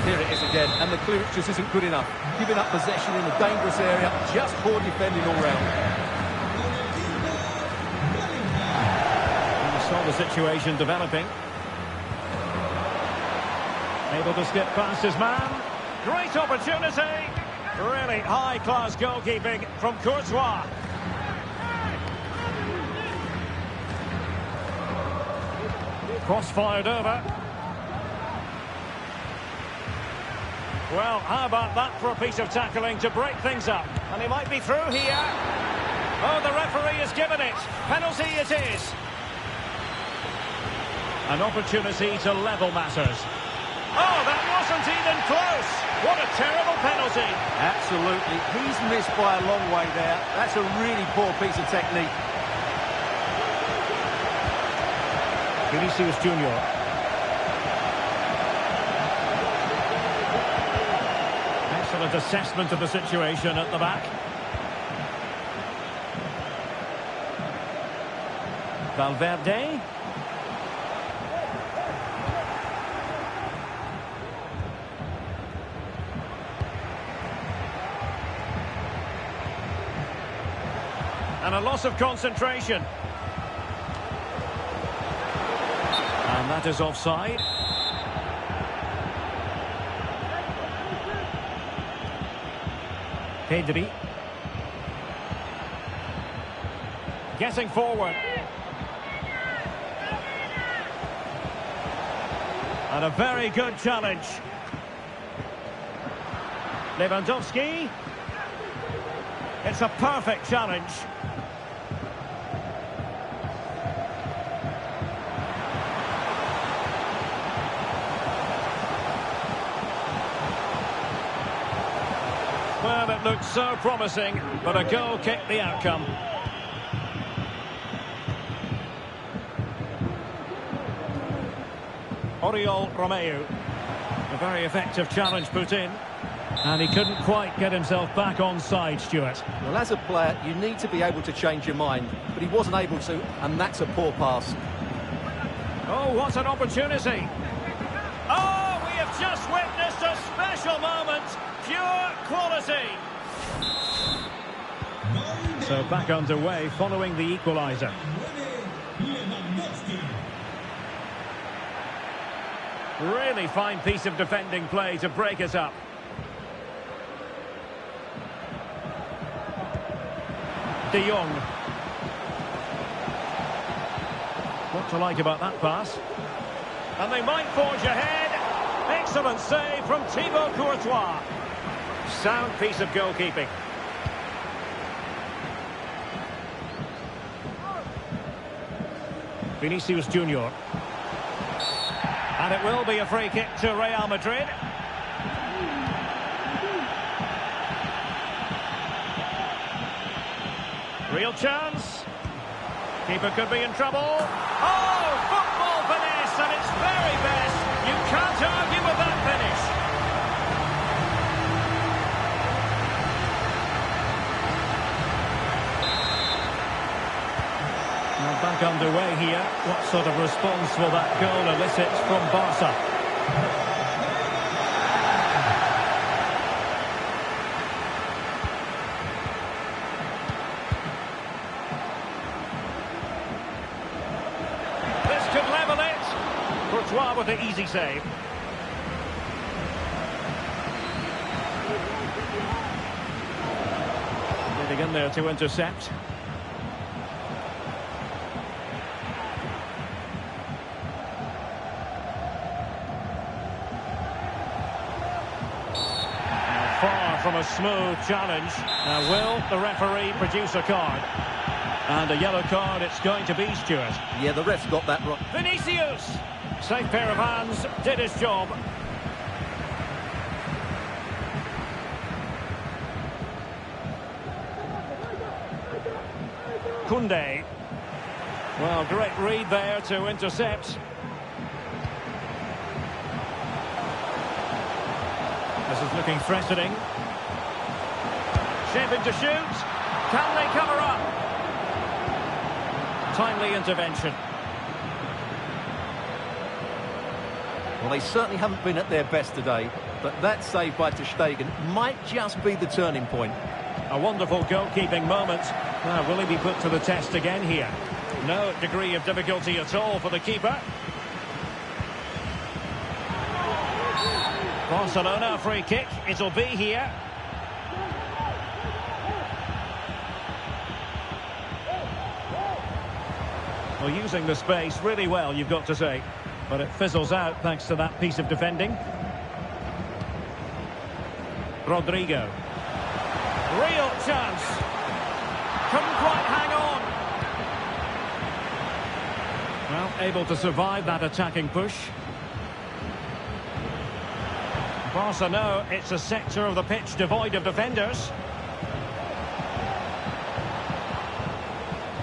Here it is again, and the clearance just isn't good enough. Giving up possession in a dangerous area, just poor defending all round. We saw the situation developing. Able to skip past his man. Great opportunity. Really high-class goalkeeping from Courtois. Cross-fired over. Well, how about that for a piece of tackling to break things up? And he might be through here. Oh, the referee has given it. Penalty it is. An opportunity to level matters. Oh, that wasn't even close. What a terrible penalty. Absolutely. He's missed by a long way there. That's a really poor piece of technique. Vinicius Junior. Excellent assessment of the situation at the back. Valverde. And a loss of concentration. And that is offside. Pedri. Getting forward. And a very good challenge. Lewandowski. It's a perfect challenge. Well, it looked so promising, but a goal kicked the outcome. Oriol Romeu. A very effective challenge put in. And he couldn't quite get himself back on side, Stuart. Well, as a player, you need to be able to change your mind, but he wasn't able to, and that's a poor pass. Oh, what an opportunity. Oh, we have just witnessed a special moment. Pure quality. So back underway following the equaliser. Really fine piece of defending play to break us up. De Jong. What to like about that pass? And they might forge ahead. Excellent save from Thibaut Courtois. Sound piece of goalkeeping. Vinicius Junior. And it will be a free kick to Real Madrid. Real chance. Keeper could be in trouble. Oh, football finesse at its very best. You can't argue with that finish. Now back underway here. What sort of response will that goal elicit from Barca? Courtois with the easy save. Getting in there to intercept. Now far from a smooth challenge. Now will the referee produce a card? And a yellow card it's going to be, Stuart. Yeah, the ref's got that right. Vinicius! Safe pair of hands, did his job. Koundé. Well, great read there to intercept. This is looking threatening. Shaping to shoot. Can they cover up? Timely intervention. Well, they certainly haven't been at their best today, but that save by ter Stegen might just be the turning point. A wonderful goalkeeping moment. Now, will he be put to the test again here? No degree of difficulty at all for the keeper. Barcelona free kick. It'll be here. Well, using the space really well, you've got to say. But it fizzles out thanks to that piece of defending. Rodrigo. Real chance. Couldn't quite hang on. Well, able to survive that attacking push. Barca know it's a sector of the pitch devoid of defenders.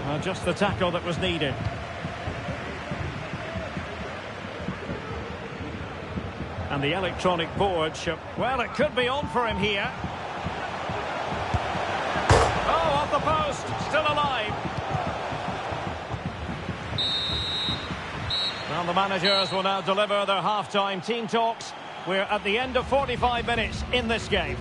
Well, just the tackle that was needed. And the electronic board, well, it could be on for him here. Oh, off the post, still alive. Well, the managers will now deliver their half-time team talks. We're at the end of 45 minutes in this game.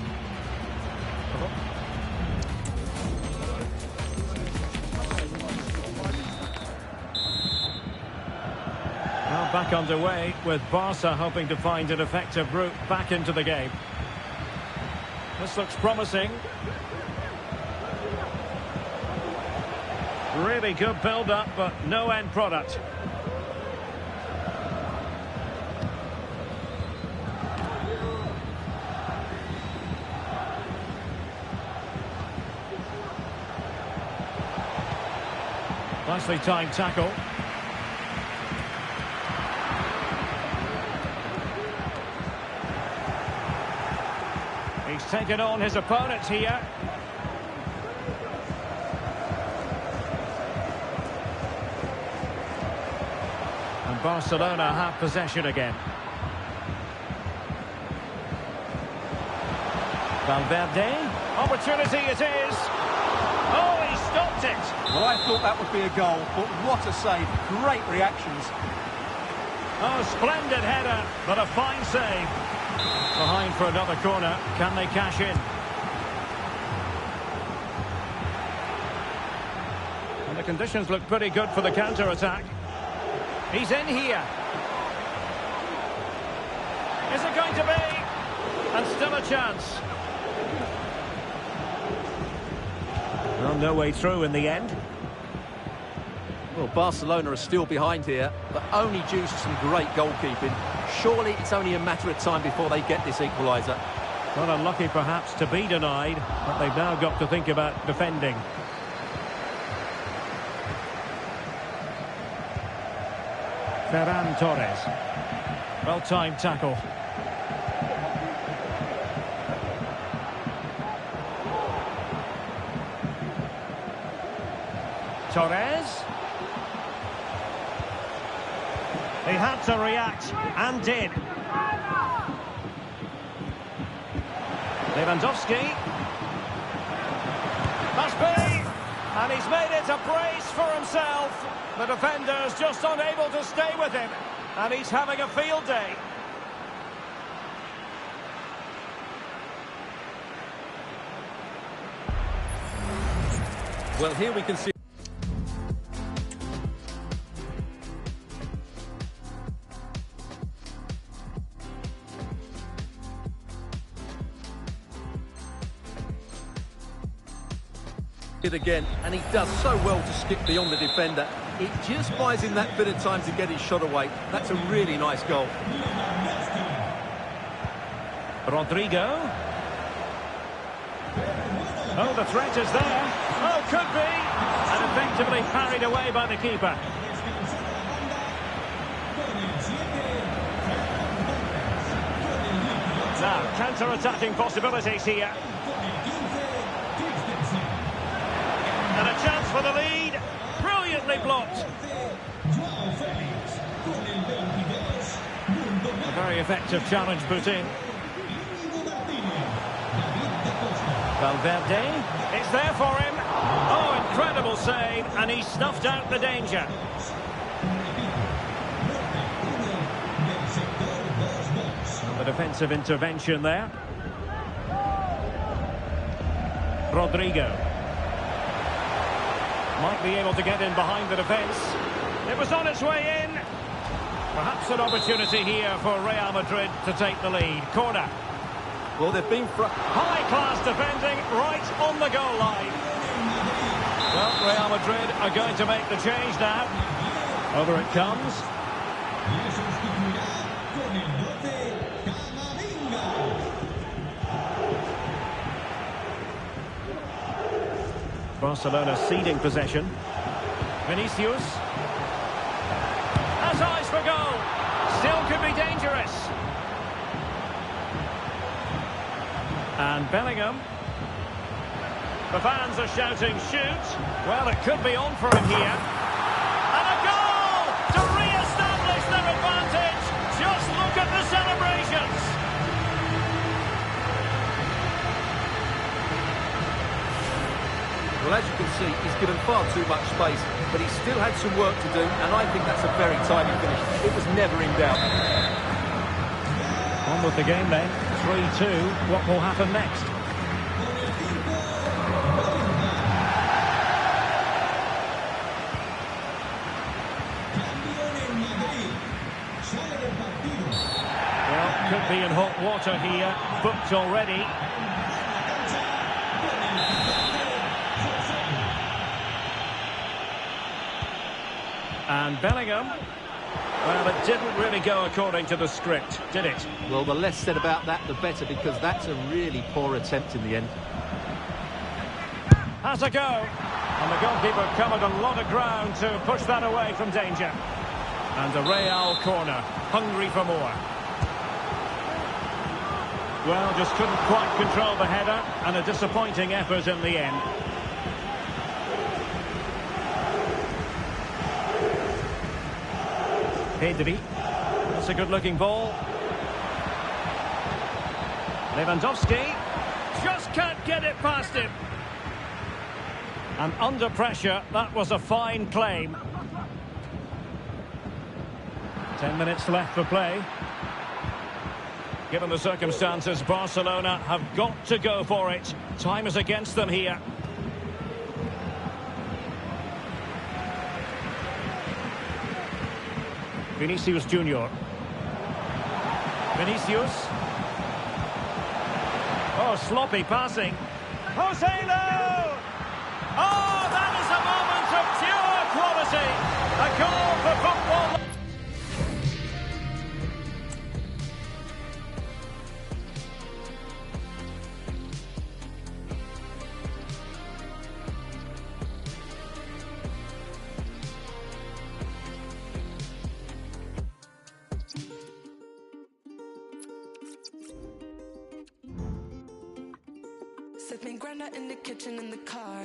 Back underway with Barca hoping to find an effective route back into the game. This looks promising. Really good build-up, but no end product. Nicely timed tackle. He's taken on his opponents here. And Barcelona have possession again. Valverde. Opportunity it is. Oh, he stopped it. Well, I thought that would be a goal, but what a save. Great reactions. Oh, splendid header, but a fine save. Behind for another corner. Can they cash in? And the conditions look pretty good for the counter-attack. He's in here. going to be. And still a chance. Well, no way through in the end. Well, Barcelona are still behind here, but only due to some great goalkeeping. Surely it's only a matter of time before they get this equaliser. Not unlucky perhaps to be denied, but they've now got to think about defending. Ferran Torres. Well-timed tackle. Torres. He had to react, and did. Lewandowski. Must be! And he's made it a brace for himself. The defender's just unable to stay with him. And he's having a field day. Well, here we can see it again, and he does so well to skip beyond the defender. It just buys him that bit of time to get his shot away. That's a really nice goal. Rodrigo. Oh, the threat is there. Oh, could be. And effectively parried away by the keeper. Now, counter-attacking possibilities here. And a chance for the lead. Brilliantly blocked. A very effective challenge put in. Valverde. It's there for him. Oh, incredible save. And he snuffed out the danger. And the defensive intervention there. Rodrigo. Might be able to get in behind the defence. It was on its way in. Perhaps an opportunity here for Real Madrid to take the lead. Corner. Well, they've been high-class defending right on the goal line. Well, Real Madrid are going to make the change now. Over it comes. Barcelona ceding possession. Vinicius. Has eyes for goal. Still could be dangerous. And Bellingham. The fans are shouting, shoot. Well, it could be on for him here. And a goal to re-establish their advantage. Just look at the celebrations. Well, as you can see, he's given far too much space, but he still had some work to do, and I think that's a very tidy finish. It was never in doubt. On with the game then. 3-2. What will happen next? Well, could be in hot water here. Booked already. And Bellingham. Well, it didn't really go according to the script, did it? Well, the less said about that, the better, because that's a really poor attempt in the end. Has a go. And the goalkeeper covered a lot of ground to push that away from danger. And a Real corner, hungry for more. Well, just couldn't quite control the header, and a disappointing effort in the end. Pedri. That's a good-looking ball. Lewandowski. Just can't get it past him. And under pressure, that was a fine claim. 10 minutes left for play. Given the circumstances, Barcelona have got to go for it. Time is against them here. Vinicius Junior. Vinicius. Oh, sloppy passing. Joselu! Oh, that is a moment of pure quality. A goal for football. Set me granda in the kitchen, in the car.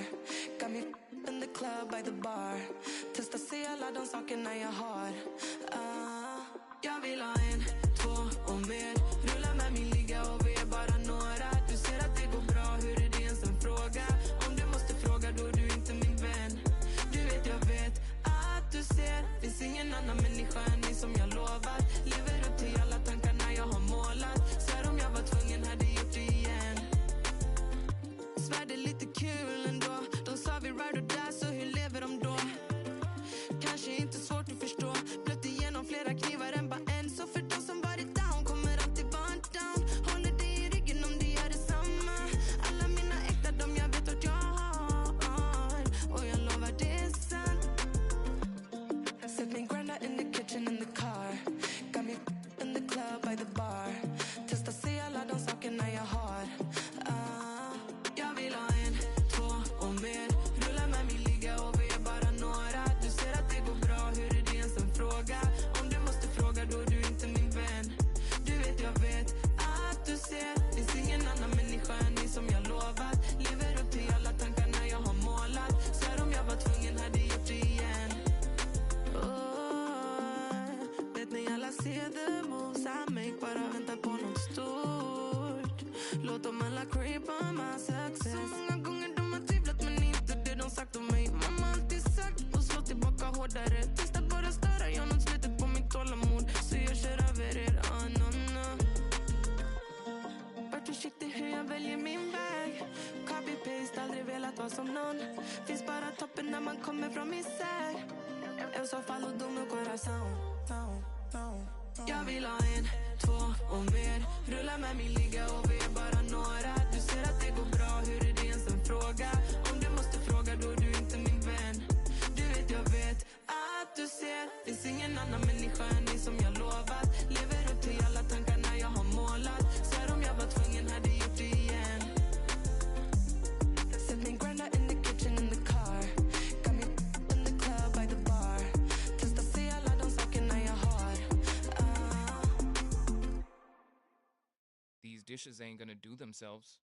Got me in the club by the bar. Testa se alla de sakerna jag har. Jag vill ha en, två och mer. Rulla med mig, ligga och vi är bara några. Du ser att det går bra, hur är det ens en fråga? Om du måste fråga, då är du inte min vän. Du vet, jag vet att du ser. Finns ingen annan människa än ni som jag lovat. Lever upp till alla tankarna jag har målat. Svär om jag var tvungen hade gjort det igen. Svär det är lite kul ändå. De sa vi ride or die, så hur lever de då? Kanske inte svårt att förstå. Blött igenom flera knivar än bara en. Så för de som varit down kommer alltid vara en down. Håller dig i ryggen om du gör detsamma. Alla mina äkta, de jag vet att jag har. Och jag lovar det är sant. Set me granda in the kitchen, in the car. Got me in the club by the bar. Testa se alla de sakerna jag har. Jag vill ha en, två och mer. Rulla med mig, ligga och vi är bara några. Du ser att det går bra, hur är det ens en fråga? Om du måste fråga, då är du inte min vän. Du vet, jag vet att du ser. Finns ingen annan människa än ni som jag lovat. Lever upp till alla tankarna jag har målat. Svär om jag var tvungen hade gjort det igen. Vet ni alla ser the moves I make. Bara vänta på något stort. Låt dem alla creep on my success. Så många gånger de har tvivlat, men inte det de sagt om mig. Mamma har alltid sagt och slå tillbaka hårdare. Testa bara störa, jag nåt slutet på mitt tålamod. Så jag kör över er, no. Vart försiktig hur jag väljer min väg. Copy-paste, aldrig velat vara som någon. Finns bara toppen när man kommer från misär. Jag så fall och dom och corazón. Jag vill ha en, två och mer. Rulla med mig, ligga och vi är bara några. Du ser att det går bra, hur är det ens en fråga? Om du måste fråga, då är du inte min vän. Du vet, jag vet att du ser. Finns ingen annan människa än ni som jag lovat. Lever upp till alla tankarna jag har målat. Svär om jag var tvungen hade gjort det igen. Set me granda in the kitchen, in the car. Got me in the club by the bar. Testa se alla de sakerna jag har. These dishes ain't gonna do themselves.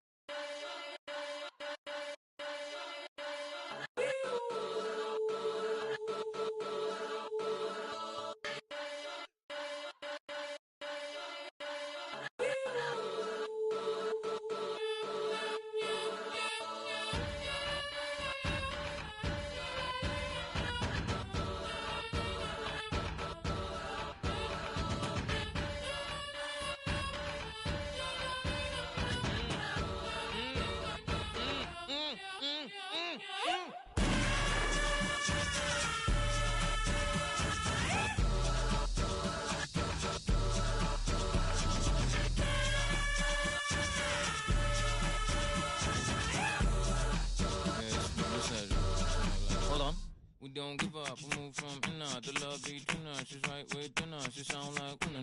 Don't give up, we move from inner, the love between us, she's right within us, she sound like we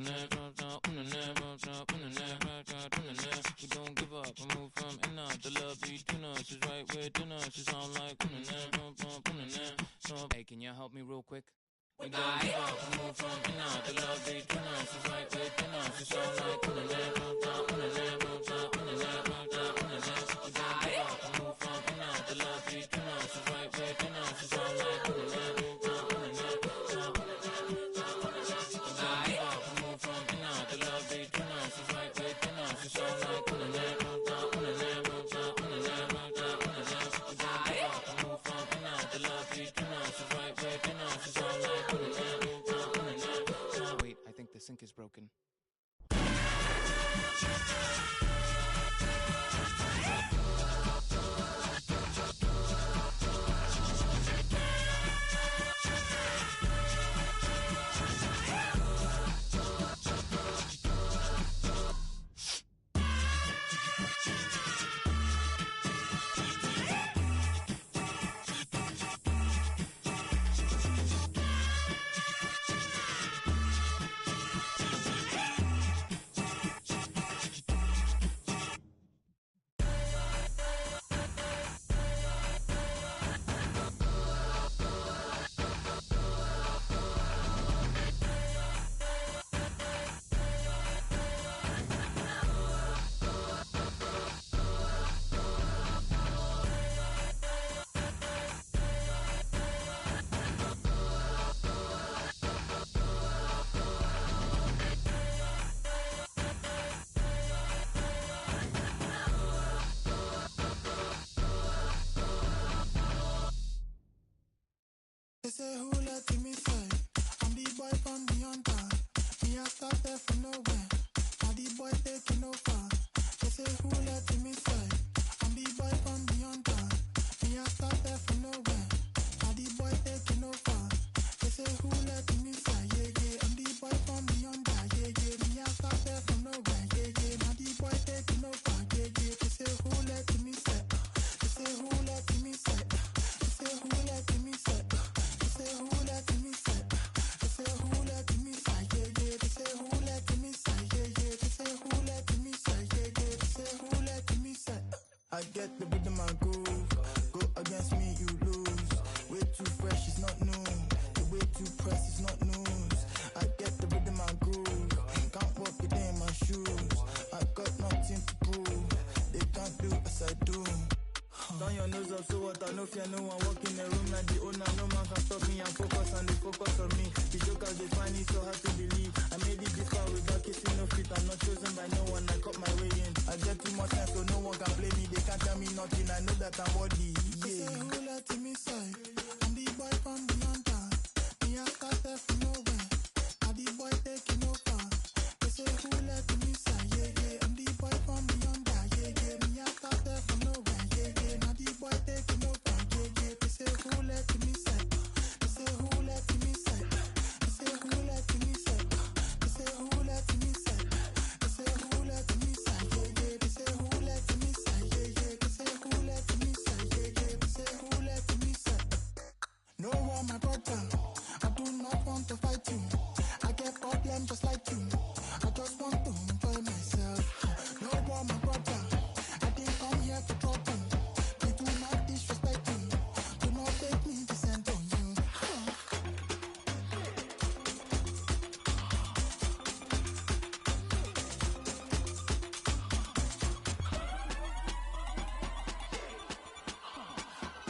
don't give up, we move from inner, the love between us, she's right within us, she sound like hey, can you help me real quick? We don't give up, we move from inner, the love between us, she's right within us, she sound like we don't give up, we move from inner, the love between us, she's right within us, she sound like Wait, I think the sink is broken. I get the rhythm and groove. Go against me, you lose. Way too fresh, it's not new. The way too press, it's not news. I get the rhythm and groove. Can't walk it in my shoes. I got nothing to prove. They can't do as I do. Turn your nose up, so what? I know fear no one walk in the room like the owner. No man can stop me and focus and they focus on me. The jokers, they find it so hard to believe. I made it this far without kissing no feet. I'm not chosen by no one, I cut my way in. I get too much sense so no one can blame me. They can't tell me nothing, I know that I'm worthy. Yeah. They say who let me side? I'm the boy from beyond that. Me I started from nowhere. I'm the boy taking over. They say who let me side? Yeah, yeah. I'm the boy from beyond that. Yeah, yeah. Me I started from nowhere. Yeah, yeah. Now the boy taking over. Yeah, yeah. They say who let me side? They say who let me side? They say who let me side? They say who let me side? They say who let me side? Yeah, yeah. They say who let me side? Yeah, yeah. They say who let me side? Yeah, yeah. They say who let me side? No one, my brother. I do not want to fight you. I get problems just like you. I just want to enjoy myself. No one, my brother. I didn't come here to trouble. They do not disrespect you. Do not take me descent on you.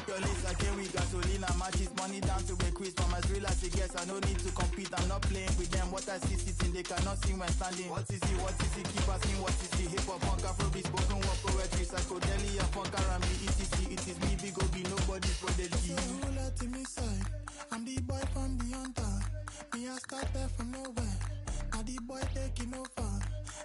Your list again, we gasolina matches money down to a quiz from as real as it gets. I no need to compete, I'm not playing with them. What I see sitting, they cannot sing when standing. What is it? What is it? Keep asking what is it? Hip hop, punk, afrobeat, spoken word, poetry, psychedelia, funk, R&B, etc. It is me, big OB, nobody's prodigy. So who let me side? I'm the boy from beyond that. Me I started from nowhere. Now the boy taking over.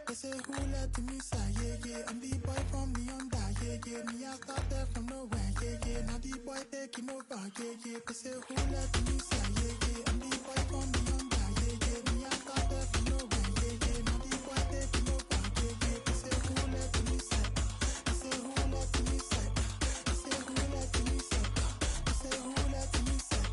They say who let me side? Yeah, yeah. I'm the boy from beyond that. Yeah, yeah. Me I started from nowhere. Yeah, yeah. Now the boy taking over. Yeah, yeah. They say who let me side? Yeah, yeah. I'm the boy from beyond that. Yeah, yeah. Me I started from nowhere. Yeah, yeah. Now the boy taking over. Yeah, yeah. They say who let me side? They say who let me side? They say who let me side? They say who let me side?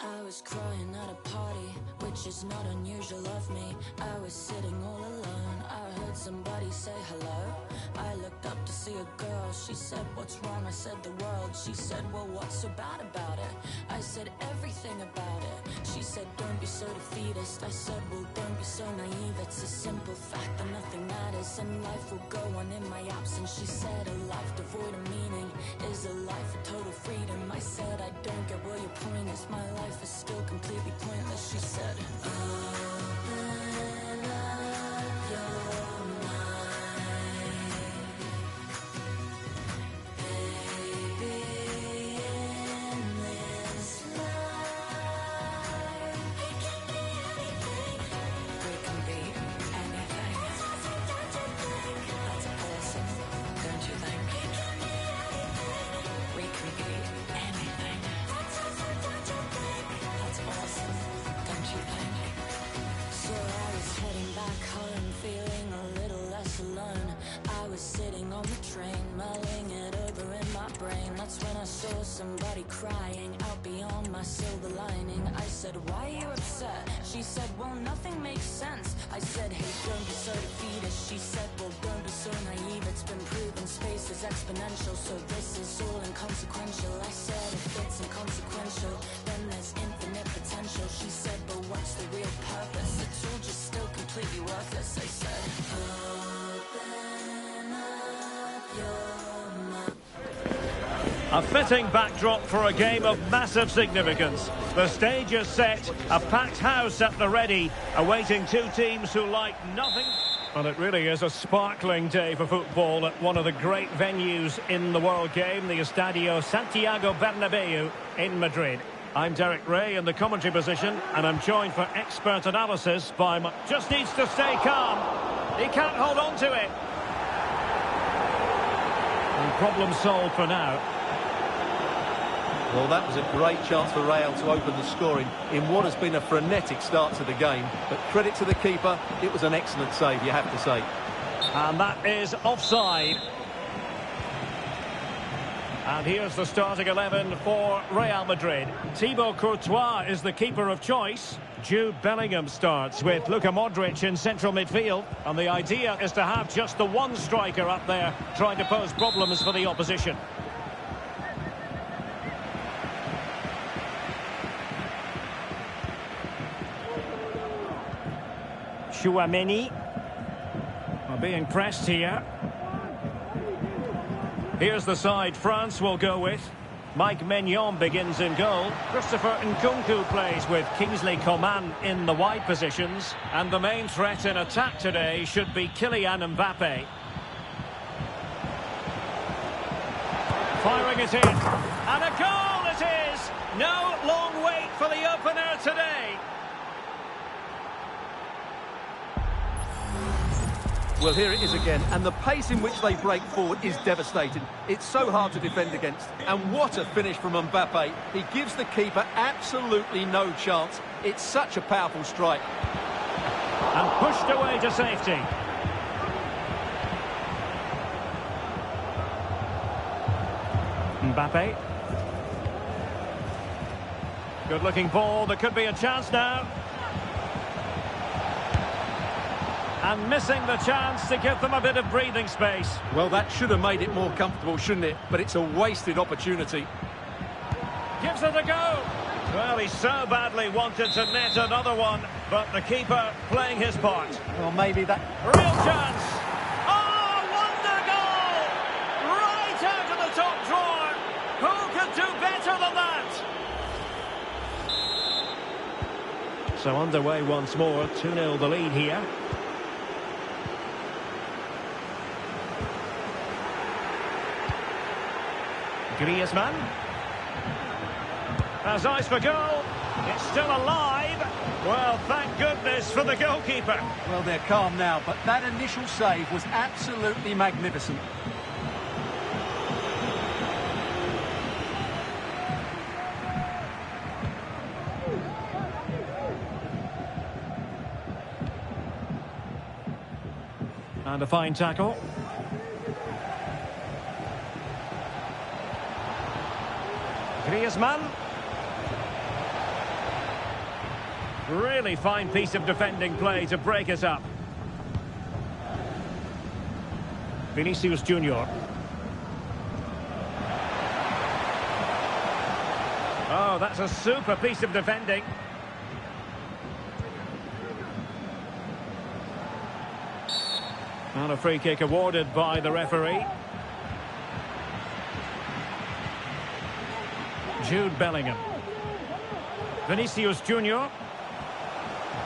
I was crying at a party, which is not unusual of me. I was sitting all alone, I heard somebody say hello. I looked up to see a girl, she said, what's wrong? I said, the world. She said, well, what's so bad about it? I said, everything about it. She said, don't be so defeatist. I said, well, don't be so naive. It's a simple fact that nothing matters and life will go on in my absence. She said, a life devoid of meaning is a life of total freedom. I said, I don't get where your point is. My life is still completely pointless. She said, open up your mind, baby, in this life we can be anything. That's awesome, don't you think? We can be anything. That's awesome, don't you think? So I was heading back home, feeling a little less alone. I was sitting on the train, mulling it over in my brain. That's when I saw somebody crying out beyond my silver lining. I said, why are you upset? She said, well, nothing makes sense. I said, hey, don't be so defeated. She said, well, don't be so naive. It's been proven space is exponential, so this is all inconsequential. I said, if it's inconsequential, then there's infinite potential. She said, but what's the real purpose? It's all just still completely worthless. I said, open up your mind. A fitting backdrop for a game of massive significance. The stage is set, a packed house at the ready, awaiting two teams who like nothing. Well, it really is a sparkling day for football at one of the great venues in the world game, the Estadio Santiago Bernabeu in Madrid. I'm Derek Ray in the commentary position, and I'm joined for expert analysis by... Just needs to stay calm. He can't hold on to it. And problem solved for now. Well, that was a great chance for Real to open the scoring in what has been a frenetic start to the game. But credit to the keeper, it was an excellent save, you have to say. And that is offside. And here's the starting 11 for Real Madrid. Thibaut Courtois is the keeper of choice. Jude Bellingham starts with Luka Modric in central midfield. And the idea is to have just the one striker up there trying to pose problems for the opposition. Chouameni. Being pressed here. Here's the side France will go with. Mike Maignan begins in goal. Christopher Nkunku plays with Kingsley Coman in the wide positions. And the main threat in attack today should be Kylian Mbappe. Firing it in. And a goal it is! No long wait for the opener today. Well, here it is again, and the pace in which they break forward is devastating. It's so hard to defend against. And what a finish from Mbappe. He gives the keeper absolutely no chance. It's such a powerful strike. And pushed away to safety. Mbappe. Good-looking ball. There could be a chance now. And missing the chance to give them a bit of breathing space. Well, that should have made it more comfortable, shouldn't it? But it's a wasted opportunity. Gives it a go. Well, he so badly wanted to net another one, but the keeper playing his part. Well, maybe that... Real chance. Oh, wonder goal! Right out of the top drawer. Who could do better than that? So underway once more. 2-0 the lead here. Griezmann has eyes for goal. It's still alive. Well, thank goodness for the goalkeeper. Well, they're calm now, but that initial save was absolutely magnificent. And a fine tackle. Griezmann. Really fine piece of defending play to break it up. Vinicius Junior. Oh, that's a super piece of defending. And a free kick awarded by the referee. Jude Bellingham. Vinicius Junior.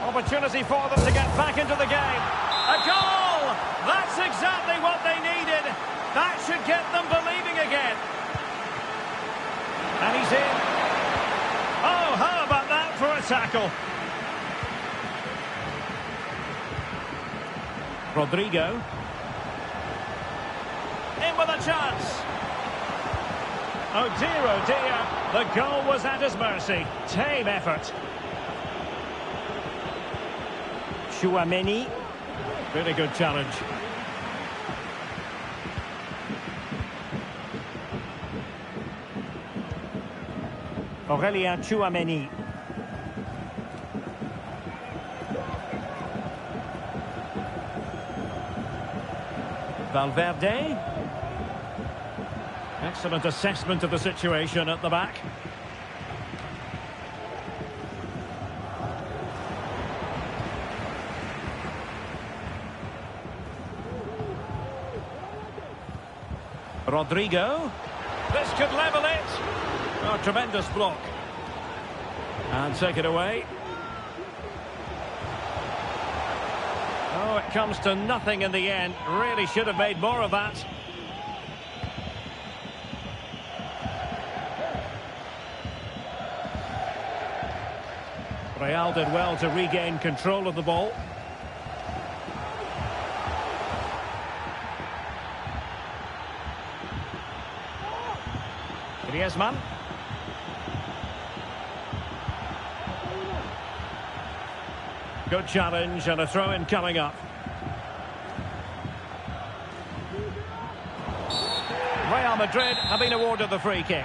Opportunity for them to get back into the game. A goal! That's exactly what they needed. That should get them believing again. And he's in. Oh, how about that for a tackle? Rodrigo. In with a chance. Oh dear, the goal was at his mercy. Tame effort. Chouameni. Really good challenge. Aurélien Chouameni. Valverde. Excellent assessment of the situation at the back. Rodrigo. This could level it. Oh, tremendous block. And take it away. Oh, it comes to nothing in the end. Really should have made more of that. Real did well to regain control of the ball. Griezmann. Good challenge and a throw-in coming up. Real Madrid have been awarded the free kick.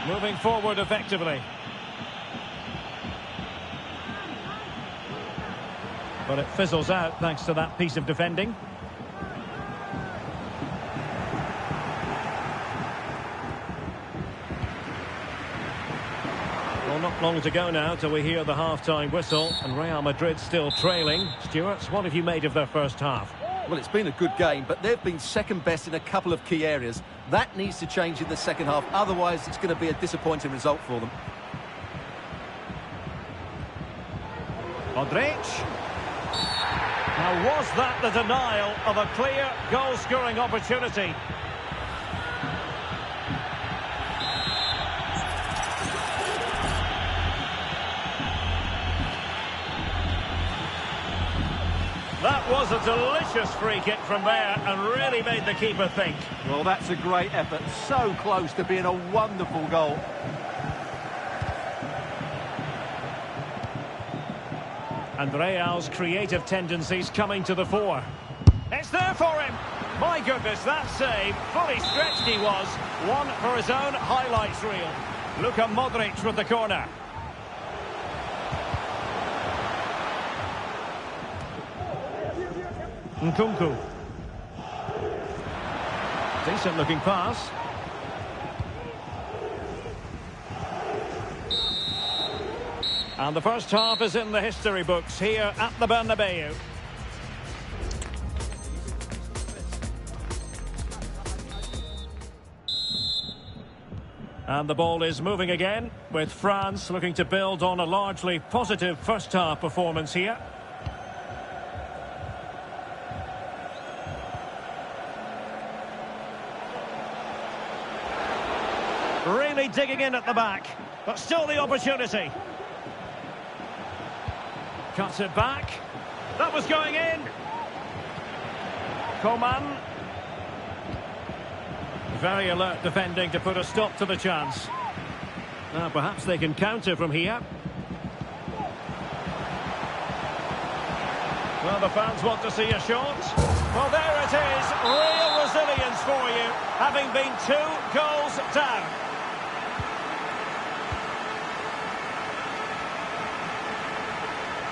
Moving forward effectively. But it fizzles out thanks to that piece of defending. Well, not long to go now till we hear the half-time whistle, and Real Madrid still trailing. Stuart, what have you made of their first half? Well, it's been a good game, but they've been second best in a couple of key areas. That needs to change in the second half, otherwise it's going to be a disappointing result for them. Modric. Now, was that the denial of a clear goal-scoring opportunity? That was a delicious free kick from there and really made the keeper think. Well, that's a great effort. So close to being a wonderful goal. And Real's creative tendencies coming to the fore. It's there for him. My goodness, that save. Fully stretched he was. One for his own highlights reel. Luka Modric with the corner. Nkunku. Decent looking pass. And the first half is in the history books here at the Bernabeu. And the ball is moving again, with France looking to build on a largely positive first half performance here. Really digging in at the back, but still the opportunity. Cuts it back. That was going in. Coman. Very alert defending to put a stop to the chance. Now perhaps they can counter from here. Well, the fans want to see a shot. Well, there it is. Real resilience for you, having been 2 goals down.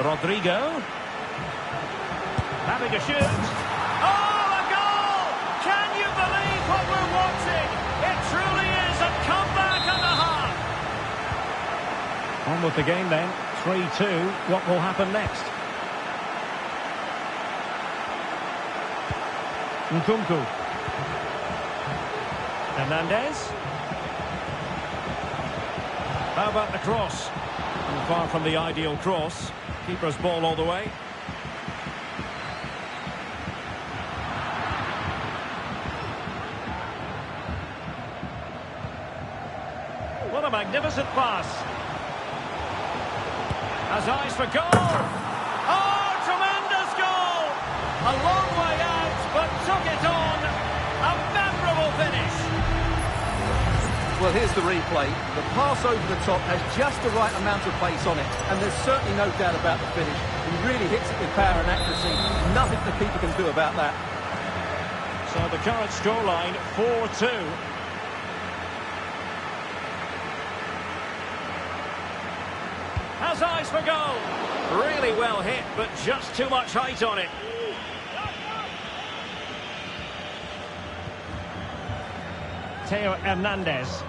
Rodrigo. Having a shoot. Oh, a goal! Can you believe what we're watching? It truly is a comeback and a half. On with the game then. 3-2. What will happen next? Nkunku. Hernandez. How about the cross? Far from the ideal cross. Keeper's ball all the way. What a magnificent pass. Has eyes for goal. Oh, tremendous goal! A long way out, but took it on. A memorable finish. Well, here's the replay. The pass over the top has just the right amount of pace on it, and there's certainly no doubt about the finish. He really hits it with power and accuracy. Nothing the keeper can do about that. So the current scoreline, 4-2. Has eyes for goal. Really well hit, but just too much height on it. Theo Hernandez.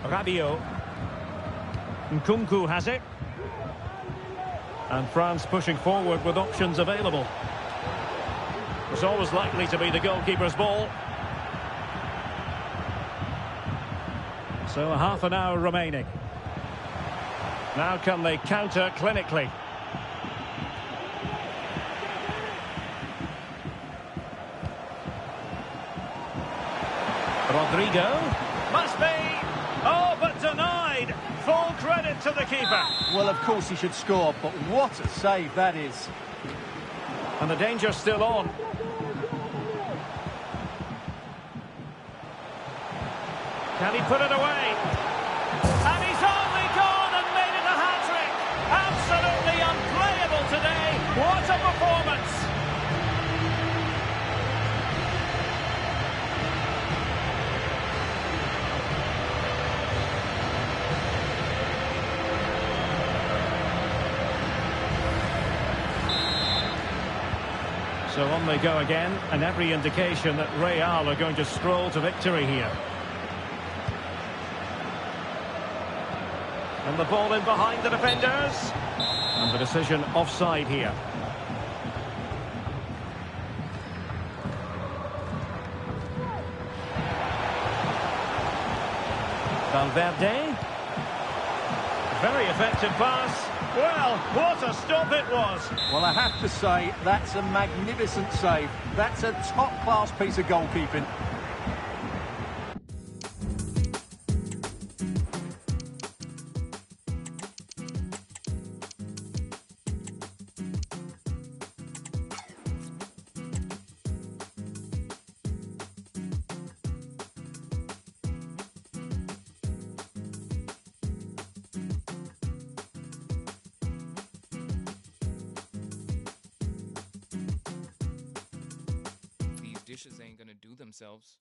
Rabiot. Nkunku has it. And France pushing forward with options available. It's always likely to be the goalkeeper's ball. So half an hour remaining. Now can they counter clinically? Rodrigo. Must be. Oh, but denied. Full credit to the keeper. Well, of course he should score, but what a save that is. And the danger's still on. Can he put it away? And he's only gone and made it a hat-trick. Absolutely unplayable today. What a performance. So on they go again, and every indication that Real are going to stroll to victory here. And the ball in behind the defenders. And the decision offside here. Valverde. Very effective pass. Well, what a stop it was. Well, I have to say, that's a magnificent save. That's a top-class piece of goalkeeping. Dishes ain't gonna do themselves.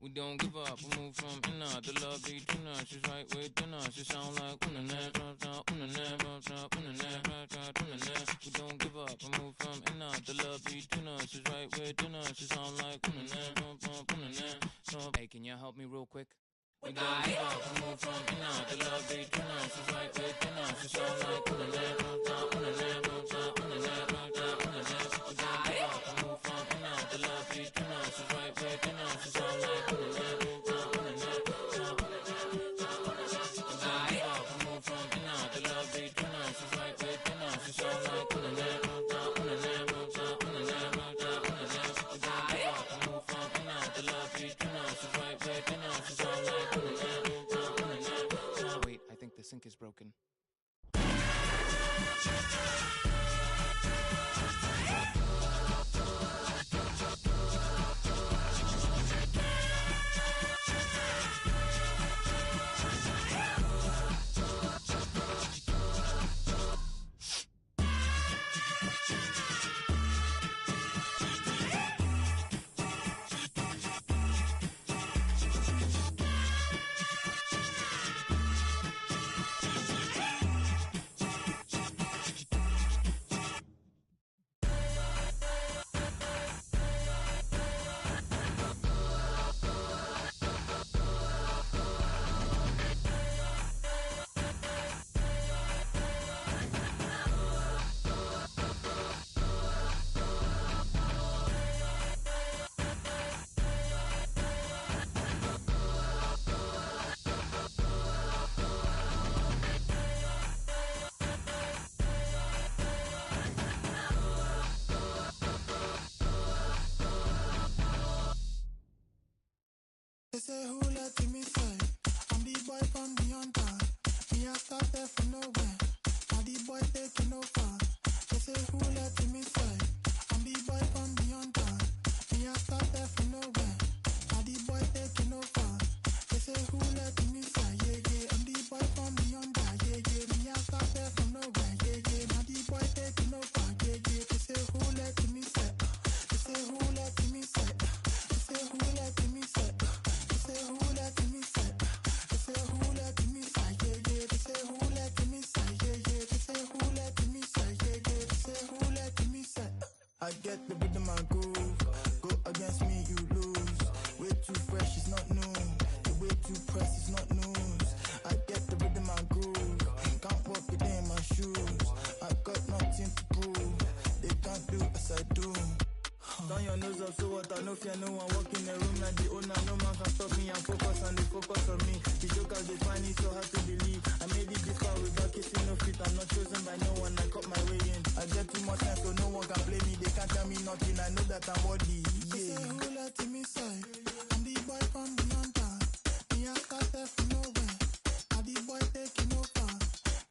We don't give up, we move from inner. The love between us is right within us. It sound like we don't give up, we move from inner. The love between us is right within us. It sound like hey, can you help me real quick? We don't give up, we move from inner. The love between us is right within us. It sound like we don't give up, we move from inner. The love between us is right within us. It sound like the sink is broken. They say who let me say I'm the boy from the under. Me I started from nowhere. Now the boy taking over. They say who let me say I'm the boy from the under. Me I started from nowhere. Now the boy taking over. They say who let me say yeah yeah I'm the boy from the under yeah yeah. Me I started from nowhere yeah yeah. Now the boy taking over yeah yeah. They say who let me say. They say who let me say. They say who let me say. Say who let me say? They say who let me say? Yeah yeah. They say who let me say? Yeah yeah. They say who let me say? Yeah yeah. They say who let me say? I get the rhythm and groove. Go against me, you lose. Way too fresh, it's not new. The way too press, it's not news. I get the rhythm and groove. Can't walk within my shoes. I got nothing to prove. They can't do as I do. Turn your nose up, so what? I know fear no one walk in the room like the owner. No man can stop me. I'm focused and they focus on me. The jokers they find it so hard to believe. I made it this far without kissing no feet. I'm not chosen by no one. I cut my way in. I get too much time so no one can blame me. They can't tell me nothing. I know that I'm worthy. Yeah. They say who let me side? I'm the boy from beyond that. Me I started from nowhere. Now the boy taking over.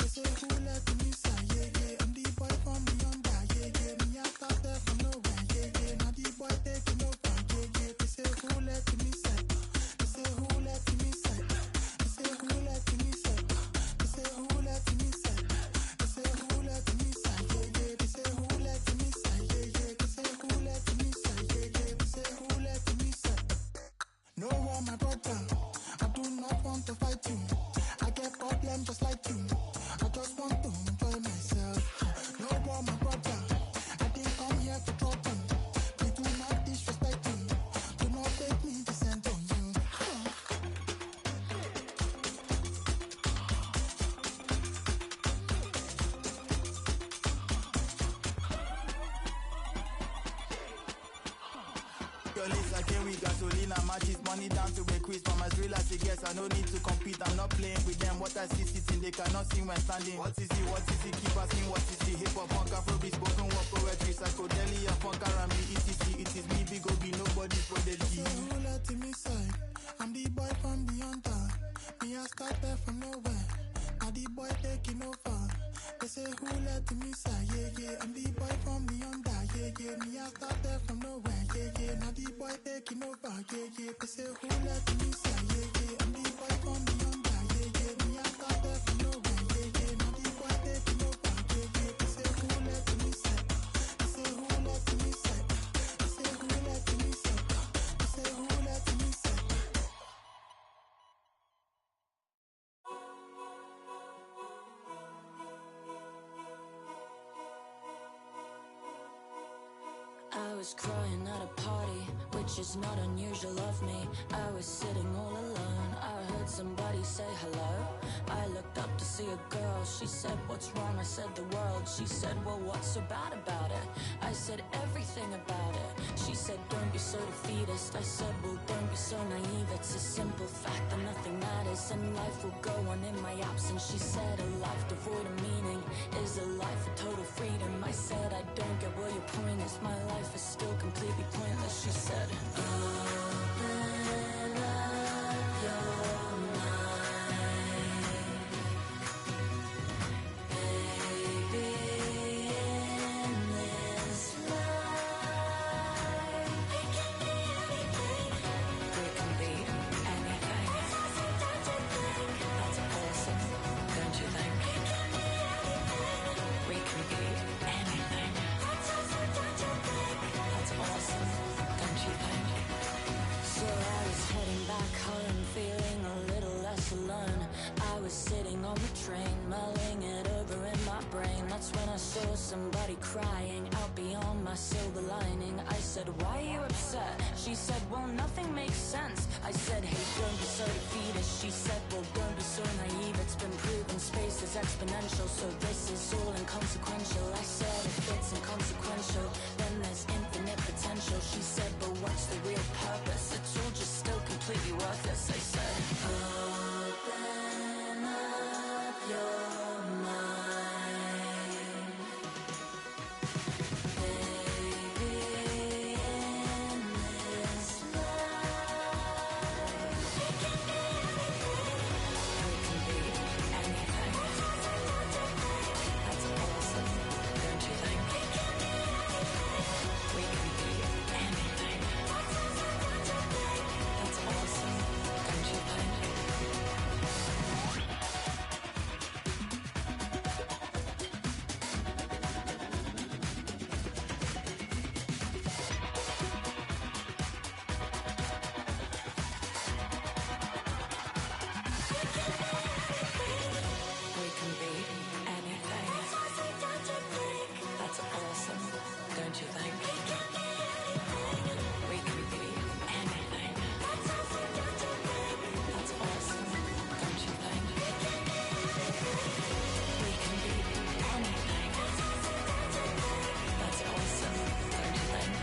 They say who let me side? Yeah, yeah. I'm the boy from beyond that. Yeah, yeah. Me I started from nowhere. Yeah, yeah. Now the boy taking over. Yeah, yeah. They say who let me side? They say who let me side? They say who let me side? They say who let me side? They say who let me side? Yeah, yeah. They say who let me side? Yeah, yeah. They say who let me side? Yeah, yeah. They say who let me side? No one, my brother. I do not want to fight you. I get problems just like you. I just want to enjoy myself. No one, my brother. I didn't come here for trouble. Please do not disrespect me. Do not make me descend on you. Your legs like a week gasolina matches money down to a quiz from as real as it gets. I no need to compete, I'm not playing with them. What I see sitting, they cannot see when standing. What is it? What is it? Keep asking what is it? Hip hop, punk, afrobeat, spoken word, poetry, psychedelia, funk, R&B, etc. It is me, big O.B, nobody's prodigy. Say who let me side? I'm the boy from beyond that. Me I started from nowhere. Now the boy taking over. They say who let me side? Yeah, yeah. I'm the boy from beyond that. Yeah, yeah. Me I started from nowhere. Yeah, yeah. Now the boy taking over. Yeah, yeah. They say who let me side? Yeah, yeah. I'm the boy from beyond that. Yeah, yeah. Me I started from nowhere. Yeah, yeah. Now the boy taking over. Yeah, yeah. They say who let me side? They say who let me side? They say who let me side? They say who let me side? I was crying at a party, which is not unusual of me. I was sitting all alone, I heard somebody say hello. I looked up to see a girl, she said, what's wrong? I said, the world. She said, well, what's so bad about it? I said, everything about it. She said, don't be so defeatist. I said, well, don't be so naive. It's a simple fact that nothing matters and life will go on in my absence. She said, a life devoid of meaning is a life of total freedom. I said, I don't get where your point is. My life is still completely pointless. She said, open up your mind, baby, in this life we can be anything. We can be anything. That's awesome, don't you think? We can be anything. That's awesome, don't you think? That's awesome, don't you think? So I was heading back home, feeling a little less alone. I was sitting on the train, mulling it over in my brain. That's when I saw somebody crying out beyond my silver lining. I said, why are you upset? She said, well, nothing makes sense. I said, hey, don't be so defeatist. She said, well, don't be so naive. It's been proven space is exponential, so this is all inconsequential. I said, if it's inconsequential, then there's infinite potential. She said, but what's the real purpose? It's all just still completely worthless. I said, open up your mind, baby, in this life we can be anything. That's awesome, don't you think? We can be anything. That's awesome, don't you think? We can be anything. That's awesome, don't you think? We can be anything. That's awesome, don't you think? We can be anything. That's awesome, don't you think?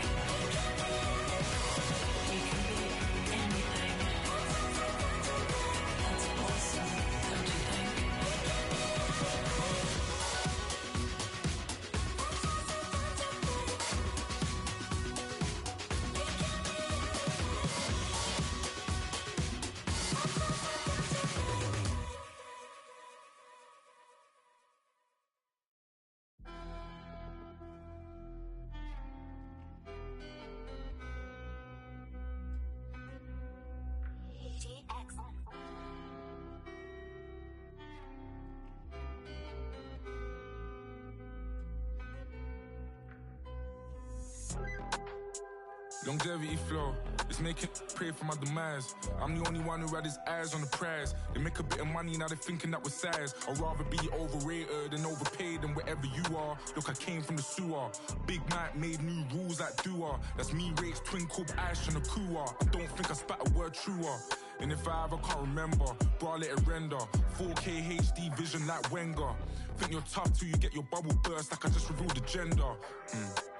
Longevity flow, it's making pray for my demise. I'm the only one who had his eyes on the prize. They make a bit of money, now they're thinking that we're size. I'd rather be overrated and overpaid than wherever you are. Look, I came from the sewer. Big Mike made new rules like doer. That's me, Rates, Twin Corp, Ash, and a Kua. I don't think I spat a word truer. And if I ever can't remember, bro, I let it render. 4K HD vision like Wenger. Think you're tough till you get your bubble burst like I just revealed the gender.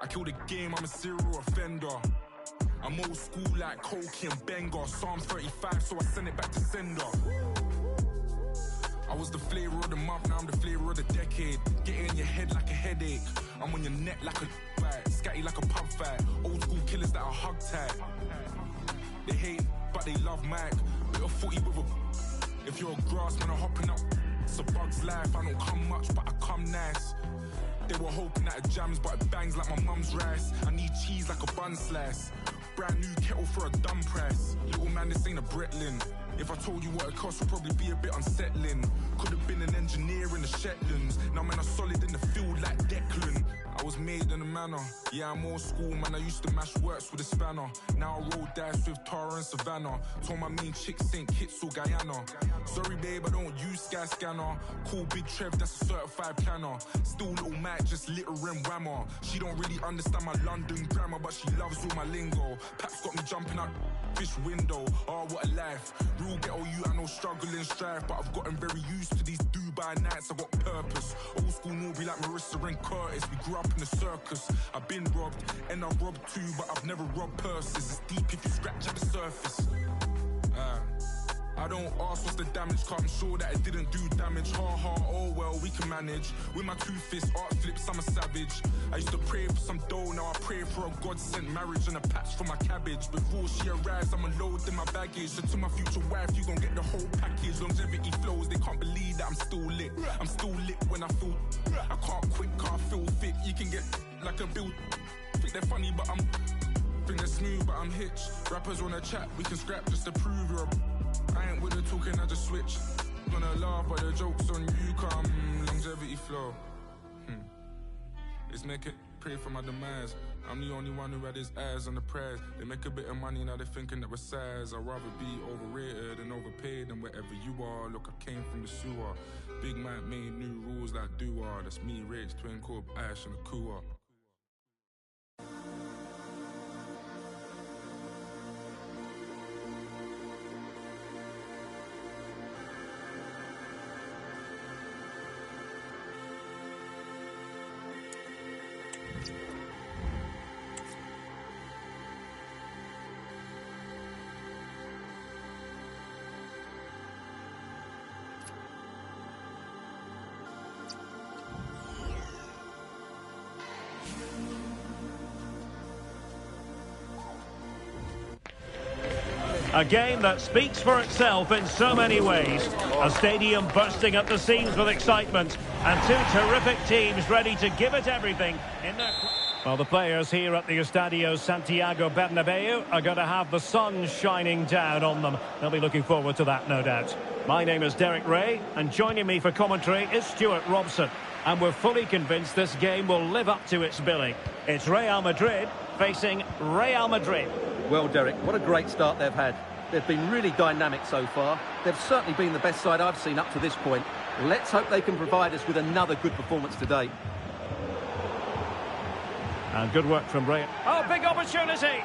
I kill the game, I'm a serial offender. I'm old school like Koki and Benga. Psalms 35, so I send it back to sender. I was the flavor of the month, now I'm the flavor of the decade. Get it in your head like a headache. I'm on your neck like a fight, scatty like a pub fight. Old school killers that are hug tight. They hate, but they love Mike. Bit of footy with a... If you're a grass man, I'm hopping up. It's a bug's life, I don't come much, but I come nice. They were hoping that it jams, but it bangs like my mum's rice. I need cheese like a bun slice. Brand new kettle for a dumb price. Little man, this ain't a Bretlin. If I told you what it cost, would probably be a bit unsettling. Could have been an engineer in the Shetlands. Now man, I'm solid in the field like Declan. I was made in a manner. Yeah, I'm old school, man. I used to mash works with a spanner. Now I roll dice with Tara and Savannah. Told my main chick St. Kitts or Guyana. Sorry, babe, I don't use Sky Scanner. Call Big Trev, that's a certified planner. Still little Mac, just littering whammer. She don't really understand my London grammar, but she loves all my lingo. Paps got me jumping out fish window. Oh, what a life. Real ghetto you, I know struggle and strife, but I've gotten very used to these Dubai nights. I got purpose. Old school Norby like Marissa and Curtis. We grew up in the circus. I've been robbed, and I've robbed too, but I've never robbed purses. It's deep if you scratch at the surface. I don't ask what's the damage, cause I'm sure that it didn't do damage. Ha ha, oh well, we can manage. With my 2 fists, art flips, I'm a savage. I used to pray for some dough, now I pray for a God-sent marriage and a patch for my cabbage. Before she arrives, I'm unloading my baggage. So to my future wife, you gon' get the whole package. Longevity flows, they can't believe that I'm still lit. I'm still lit when I feel. I can't quit, can't feel fit. You can get like a bill. Think they're funny, but I'm. Think they're smooth, but I'm hitched. Rappers wanna chat, we can scrap just to prove you're a. I ain't with the talking, I just switch. Gonna laugh, but the joke's on you, come. Longevity flow. It's making pray for my demise. I'm the only one who had his eyes on the prize. They make a bit of money, now they're thinking that we're size. I'd rather be overrated and overpaid than wherever you are. Look, I came from the sewer. Big Mike made new rules like doer. That's me, Rage, Twin Corp, Ash, and a Kua. A game that speaks for itself in so many ways. A stadium bursting at the seams with excitement, and two terrific teams ready to give it everything in their... Well, the players here at the Estadio Santiago Bernabeu are going to have the sun shining down on them. They'll be looking forward to that, no doubt. My name is Derek Ray, and joining me for commentary is Stuart Robson. And we're fully convinced this game will live up to its billing. It's Real Madrid facing Real Madrid. Well, Derek, what a great start they've had. They've been really dynamic so far. They've certainly been the best side I've seen up to this point. Let's hope they can provide us with another good performance today. And good work from Real. Oh, big opportunity!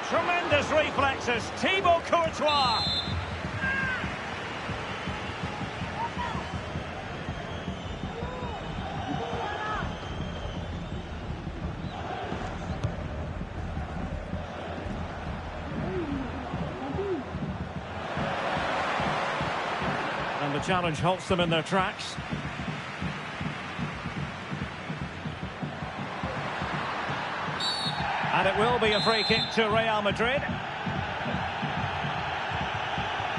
Tremendous reflexes, Thibaut Courtois! And the challenge halts them in their tracks. And it will be a free kick to Real Madrid.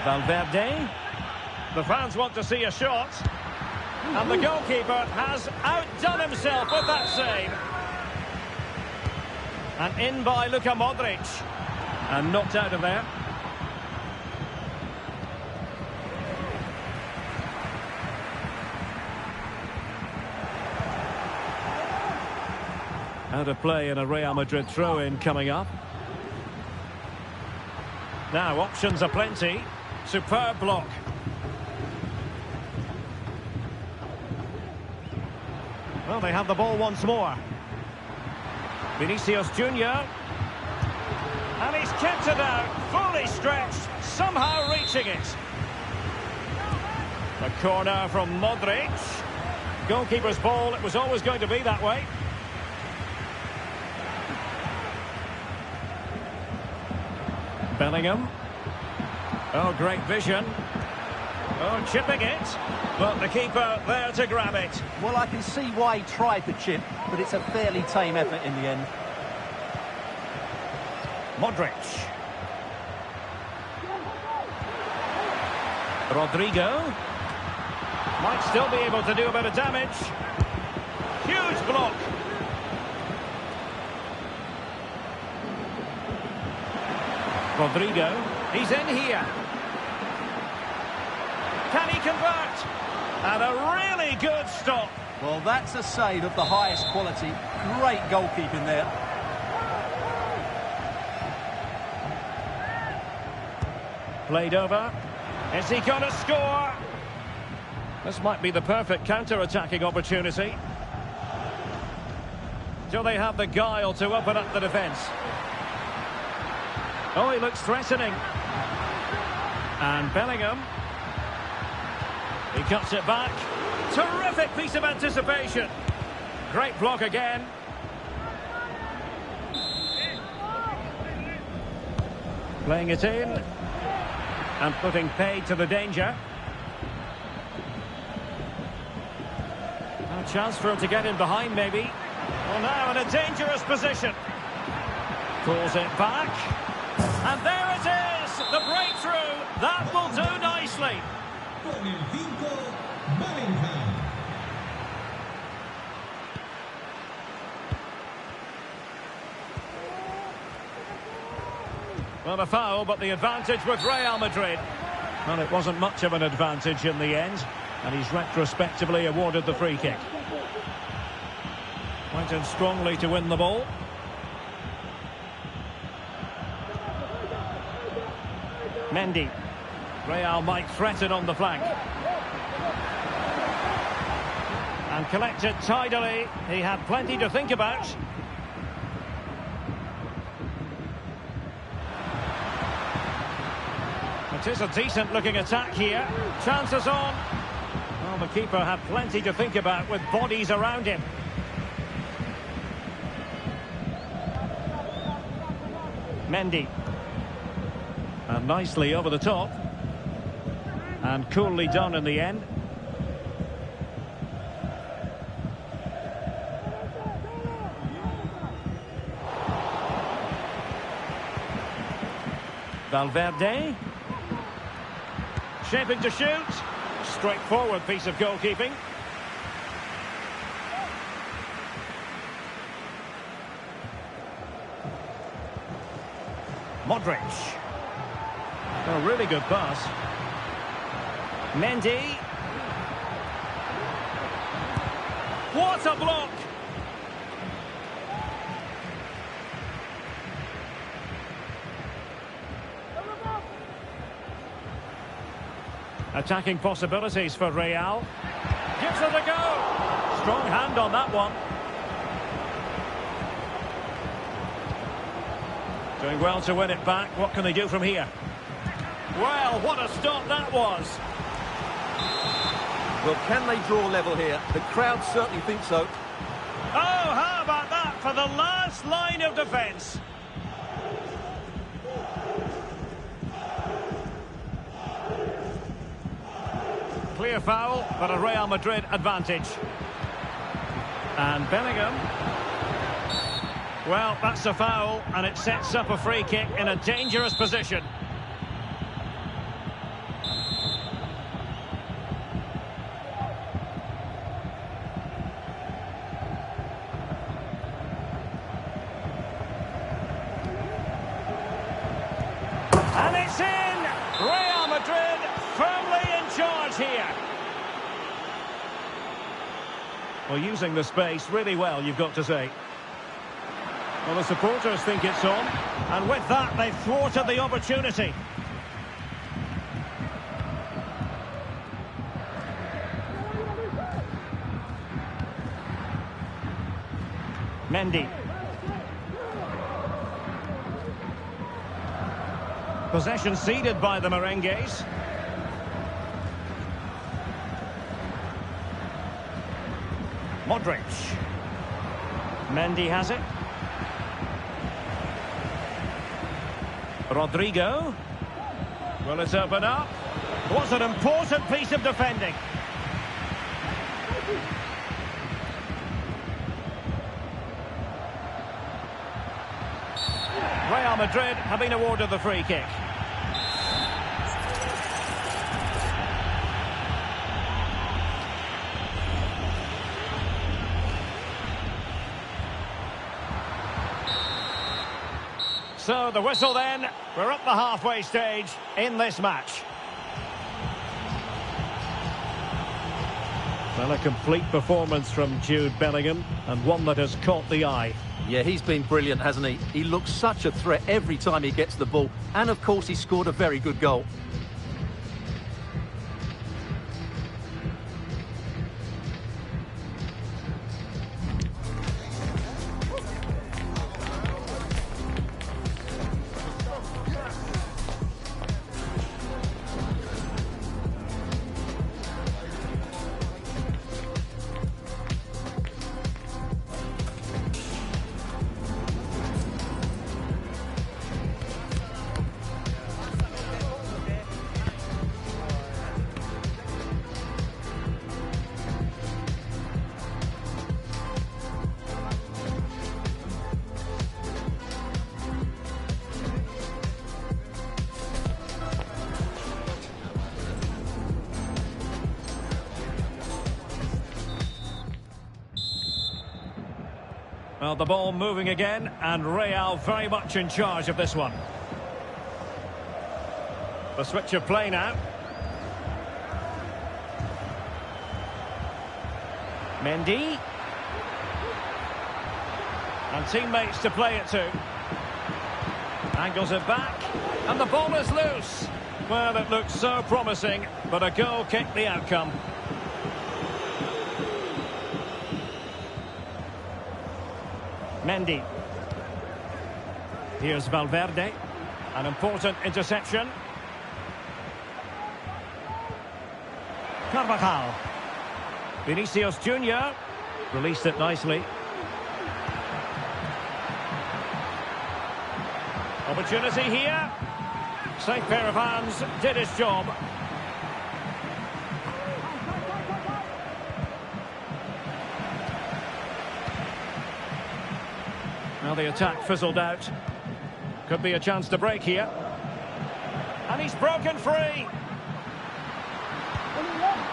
Valverde. The fans want to see a shot. And the goalkeeper has outdone himself with that save. And in by Luka Modric. And knocked out of there. Out of play in a Real Madrid throw-in coming up. Now, options are plenty. Superb block. Well, they have the ball once more. Vinicius Junior. And he's kept it out, fully stretched, somehow reaching it. A corner from Modric. Goalkeeper's ball, it was always going to be that way. Bellingham. Oh, great vision. Oh, chipping it. But the keeper there to grab it. Well, I can see why he tried the chip, but it's a fairly tame effort in the end. Modric. Rodrigo. Might still be able to do a bit of damage. Huge block. Rodrigo. He's in here. Can he convert? And a really good stop. Well, that's a save of the highest quality. Great goalkeeping there. Played over. Is he going to score? This might be the perfect counter-attacking opportunity. Do they have the guile to open up the defence? Oh, he looks threatening. And Bellingham. He cuts it back. Terrific piece of anticipation. Great block again. Playing it in. And putting paid to the danger. A chance for him to get in behind, maybe. Well, now in a dangerous position. Pulls it back. And there it is! The breakthrough! That will do nicely. Well, a foul, but the advantage with Real Madrid. Well, it wasn't much of an advantage in the end, and he's retrospectively awarded the free kick. Went in strongly to win the ball. Mendy. Real might threaten on the flank. And collected tidily. He had plenty to think about. It is a decent-looking attack here. Chances on. Well, the keeper had plenty to think about with bodies around him. Mendy. And nicely over the top. And coolly done in the end. Valverde. Shaping to shoot. Straightforward piece of goalkeeping. Modric. A really good pass. Mendy. What a block! Attacking possibilities for Real. Gives it a go. Strong hand on that one. Doing well to win it back. What can they do from here? Well, what a stop that was. Well, can they draw level here? The crowd certainly think so. Oh, how about that for the last line of defence? Clear foul, but a Real Madrid advantage. And Bellingham. Well, that's a foul, and it sets up a free kick in a dangerous position. And it's in! Real Madrid firmly in charge here. Well, using the space really well, you've got to say. Well, the supporters think it's on, and with that, they've thwarted the opportunity. Mendy. Possession ceded by the Merengues. Modric. Mendy has it. Rodrigo. Will it open up? Was an important piece of defending. Real Madrid have been awarded the free kick. So the whistle then, we're up the halfway stage in this match. Well, a complete performance from Jude Bellingham, and one that has caught the eye. Yeah, he's been brilliant, hasn't he? He looks such a threat every time he gets the ball. And, of course, he scored a very good goal. Well, the ball moving again, and Real very much in charge of this one. The switch of play now. Mendy. And teammates to play it to. Angles it back, and the ball is loose. Well, it looks so promising, but a goal kicked the outcome. Mendy. Here's Valverde. An important interception. Carvajal. Vinicius Junior released it nicely. Opportunity here. Safe pair of hands, did his job. Now the attack fizzled out. Could be a chance to break here. And he's broken free.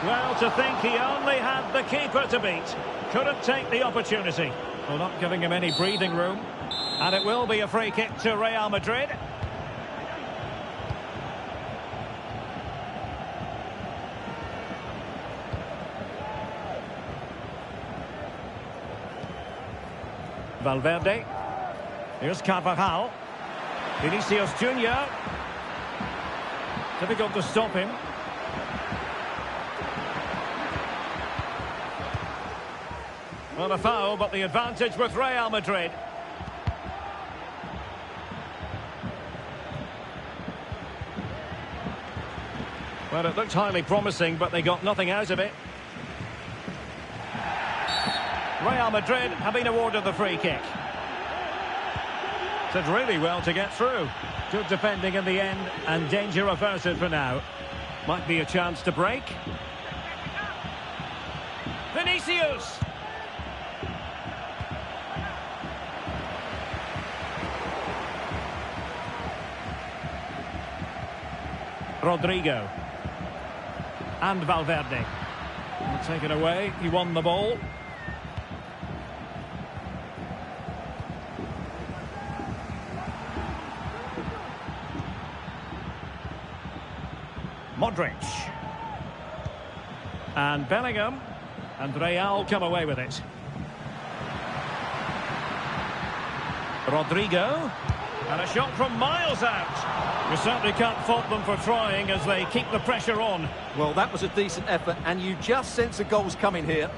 Well, to think he only had the keeper to beat. Couldn't take the opportunity. Well, not giving him any breathing room. And it will be a free kick to Real Madrid. Valverde. Here's Carvajal. Vinicius Junior. Difficult to stop him. Well, a foul, but the advantage with Real Madrid. Well, it looked highly promising, but they got nothing out of it. Real Madrid have been awarded the free kick. Did really well to get through. Good defending in the end, and danger averted for now. Might be a chance to break. Vinicius! Rodrigo. And Valverde. Will take it away. He won the ball. Modric. And Bellingham. And Real come away with it. Rodrigo. And a shot from miles out. You certainly can't fault them for trying as they keep the pressure on. Well, that was a decent effort, and you just sense a goal's coming here.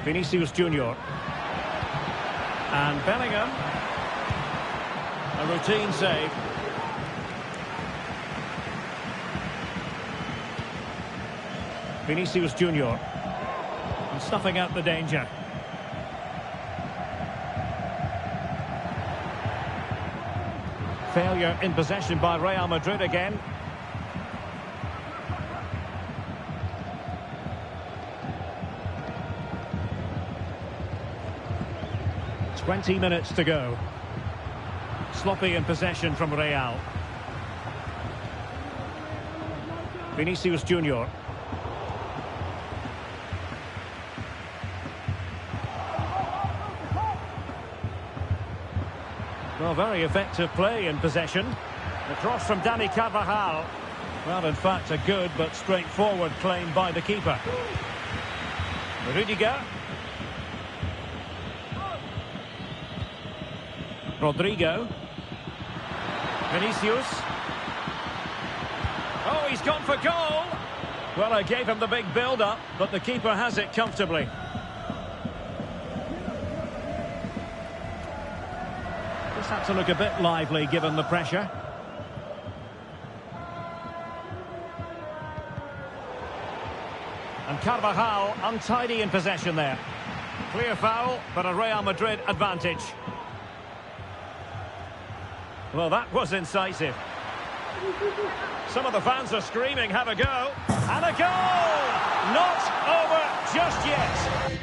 Vinicius Junior. And Bellingham. A routine save. Vinicius Junior. And snuffing out the danger. Failure in possession by Real Madrid again. "20 minutes to go. Sloppy in possession from Real. Vinicius Junior. Well, very effective play in possession. The cross from Dani Carvajal. Well, in fact, a good but straightforward claim by the keeper. Rudiger. Rodrigo. Vinicius. Oh, he's gone for goal. Well, I gave him the big build-up, but the keeper has it comfortably. Just had to look a bit lively given the pressure. And Carvajal untidy in possession there. Clear foul, but a Real Madrid advantage. Well, that was incisive. Some of the fans are screaming, have a go. And a goal! Not over just yet.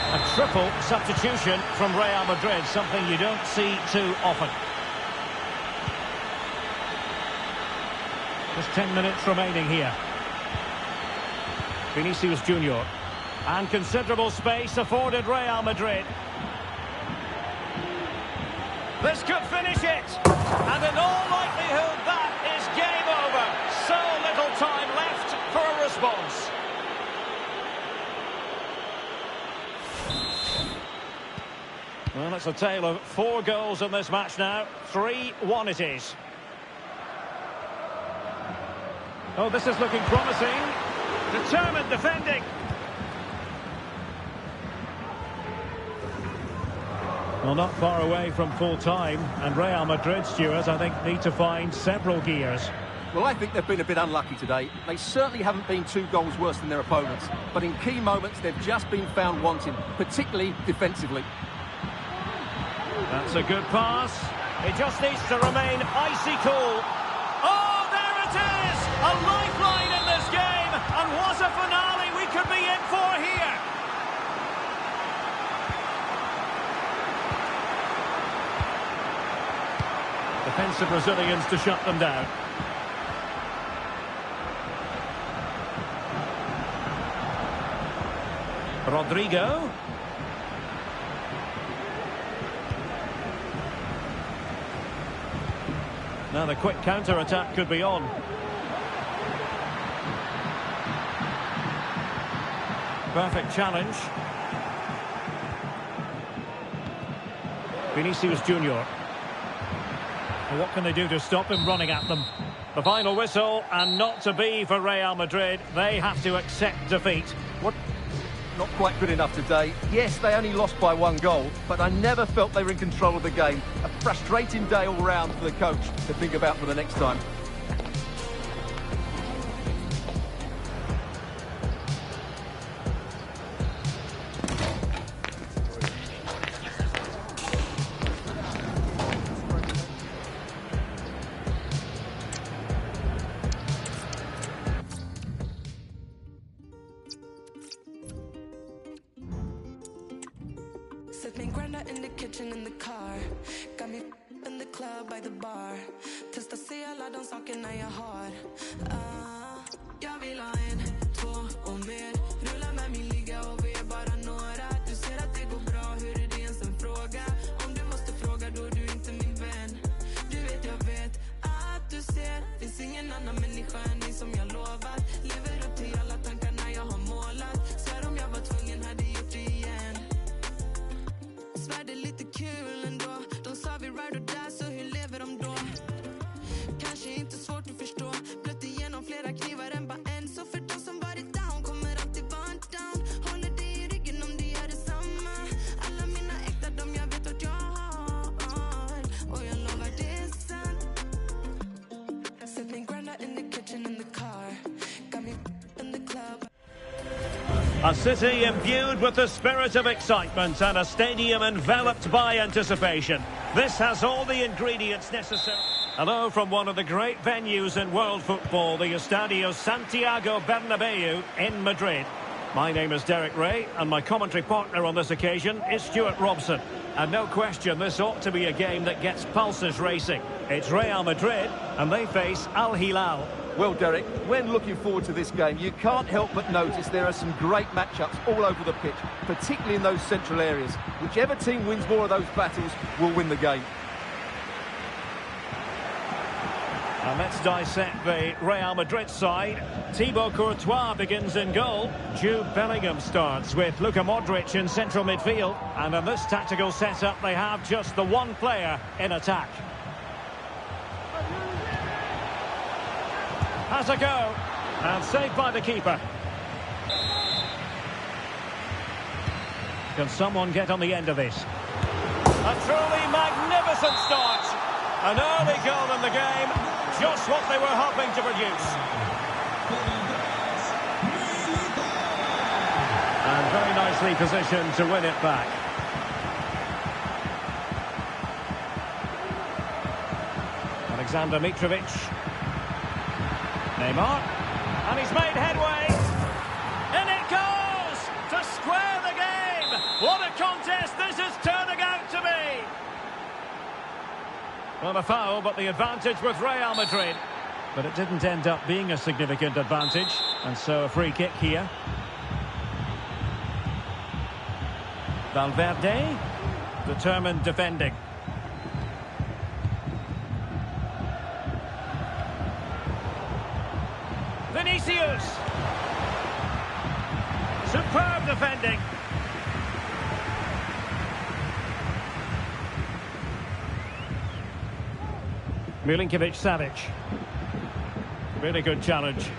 A triple substitution from Real Madrid, something you don't see too often. Just 10 minutes remaining here. Vinicius Junior. And considerable space afforded Real Madrid. This could finish it. And in all likelihood, that is game over. So little time left for a response. Well, it's a tale of 4 goals in this match now. 3-1 it is. Oh, this is looking promising. Determined defending. Well, not far away from full time. And Real Madrid, Stuart, I think, need to find several gears. Well, I think they've been a bit unlucky today. They certainly haven't been 2 goals worse than their opponents. But in key moments, they've just been found wanting, particularly defensively. That's a good pass. It just needs to remain icy cool. Oh, there it is! A lifeline in this game. And what a finale we could be in for here. Defensive Brazilians to shut them down. Rodrigo. Now the quick counter-attack could be on. Perfect challenge. Vinicius Junior. Well, what can they do to stop him running at them? The final whistle, and not to be for Real Madrid. They have to accept defeat. What? Not quite good enough today. Yes, they only lost by 1 goal, but I never felt they were in control of the game. A frustrating day all round for the coach to think about for the next time. Sipping Granda in the kitchen in the car. Got me in the club by the bar. Testa se alla de sakerna jag har. Jag vill ha en, två och mer. Rulla med min ligga och vi är bara några. Du ser att det går bra, hur är det ens en fråga? Om du måste fråga då är du inte min vän. Du vet jag vet att du ser. Finns ingen annan människa än dig som jag lovat. Lever upp till alla tankarna jag har målat. Svär om jag var tvungen hade gjort det igen. Svär det är lite kul ändå. De sa vi ride or die, så hur lever de då? Kanske inte svårt att förstå. Blött igenom flera knivar än bara en. Så för de som varit down kommer alltid vara en down. Håller dig i ryggen om du gör detsamma. Alla mina äkta, de jag vet att jag har. Och jag lovar det är sant. Sitting granda in the kitchen in the car. Got me in the club. A city imbued with the spirit of excitement and a stadium enveloped by anticipation. This has all the ingredients necessary. Hello from one of the great venues in world football, the Estadio Santiago Bernabeu in Madrid. My name is Derek Ray, and my commentary partner on this occasion is Stuart Robson. And no question, this ought to be a game that gets pulses racing. It's Real Madrid, and they face Al Hilal. Well, Derek, when looking forward to this game, you can't help but notice there are some great matchups all over the pitch, particularly in those central areas. Whichever team wins more of those battles will win the game. And let's dissect the Real Madrid side. Thibaut Courtois begins in goal. Jude Bellingham starts with Luka Modric in central midfield. And in this tactical setup, they have just the one player in attack. Has a go. And saved by the keeper. Can someone get on the end of this? A truly magnificent start. An early goal in the game. Just what they were hoping to produce. And very nicely positioned to win it back. Alexander Mitrovic. Neymar. And he's made headway. And it goes to square the game. What a contest this is turning out to be. Well, a foul, but the advantage with Real Madrid. But it didn't end up being a significant advantage. And so a free kick here. Valverde, determined defending. Vinicius. Superb defending. Milinkovic-Savic. Really good challenge.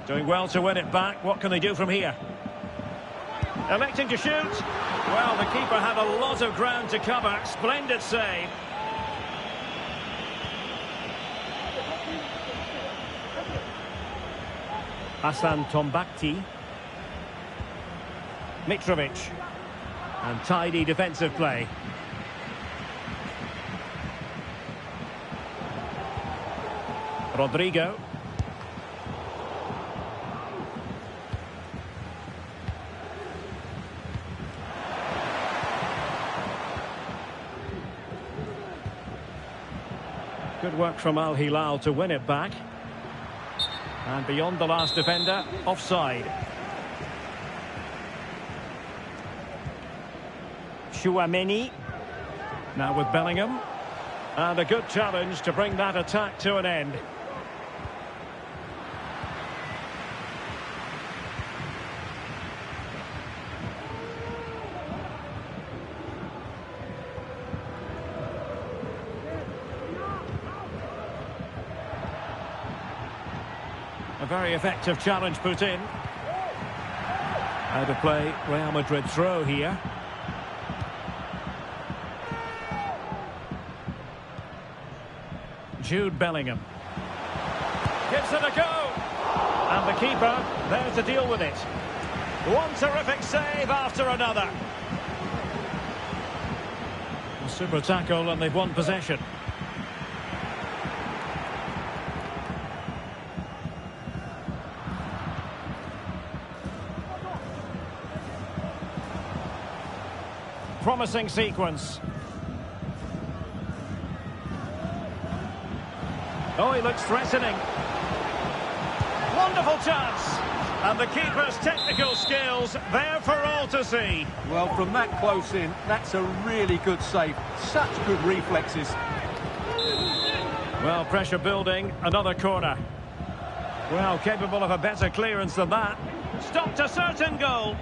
Doing well to win it back. What can they do from here? Electing to shoot. Well, the keeper had a lot of ground to cover. Splendid save. Hassan Tombakti. Mitrovic. And tidy defensive play. Rodrigo. Good work from Al Hilal to win it back. And beyond the last defender, offside. Chouameni. Now with Bellingham. And a good challenge to bring that attack to an end. A very effective challenge put in. How to play Real Madrid throw here. Jude Bellingham. Gives it a go. And the keeper there to deal with it. One terrific save after another. A super tackle and they've won possession. promising sequence. Oh, he looks threatening. Wonderful chance. And the keeper's technical skills there for all to see. Well, from that close in, that's a really good save. Such good reflexes. Well, pressure building, another corner. Well, capable of a better clearance than that. Stopped a certain goal.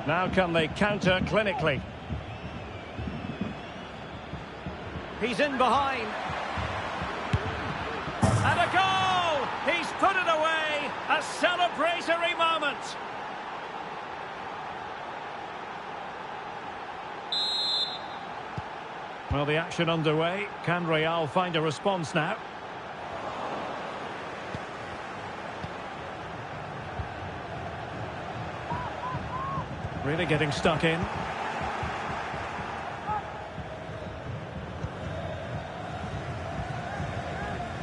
Now can they counter clinically? He's in behind. And a goal! He's put it away. A celebratory moment. Well, the action underway. Can Real find a response now? Really getting stuck in.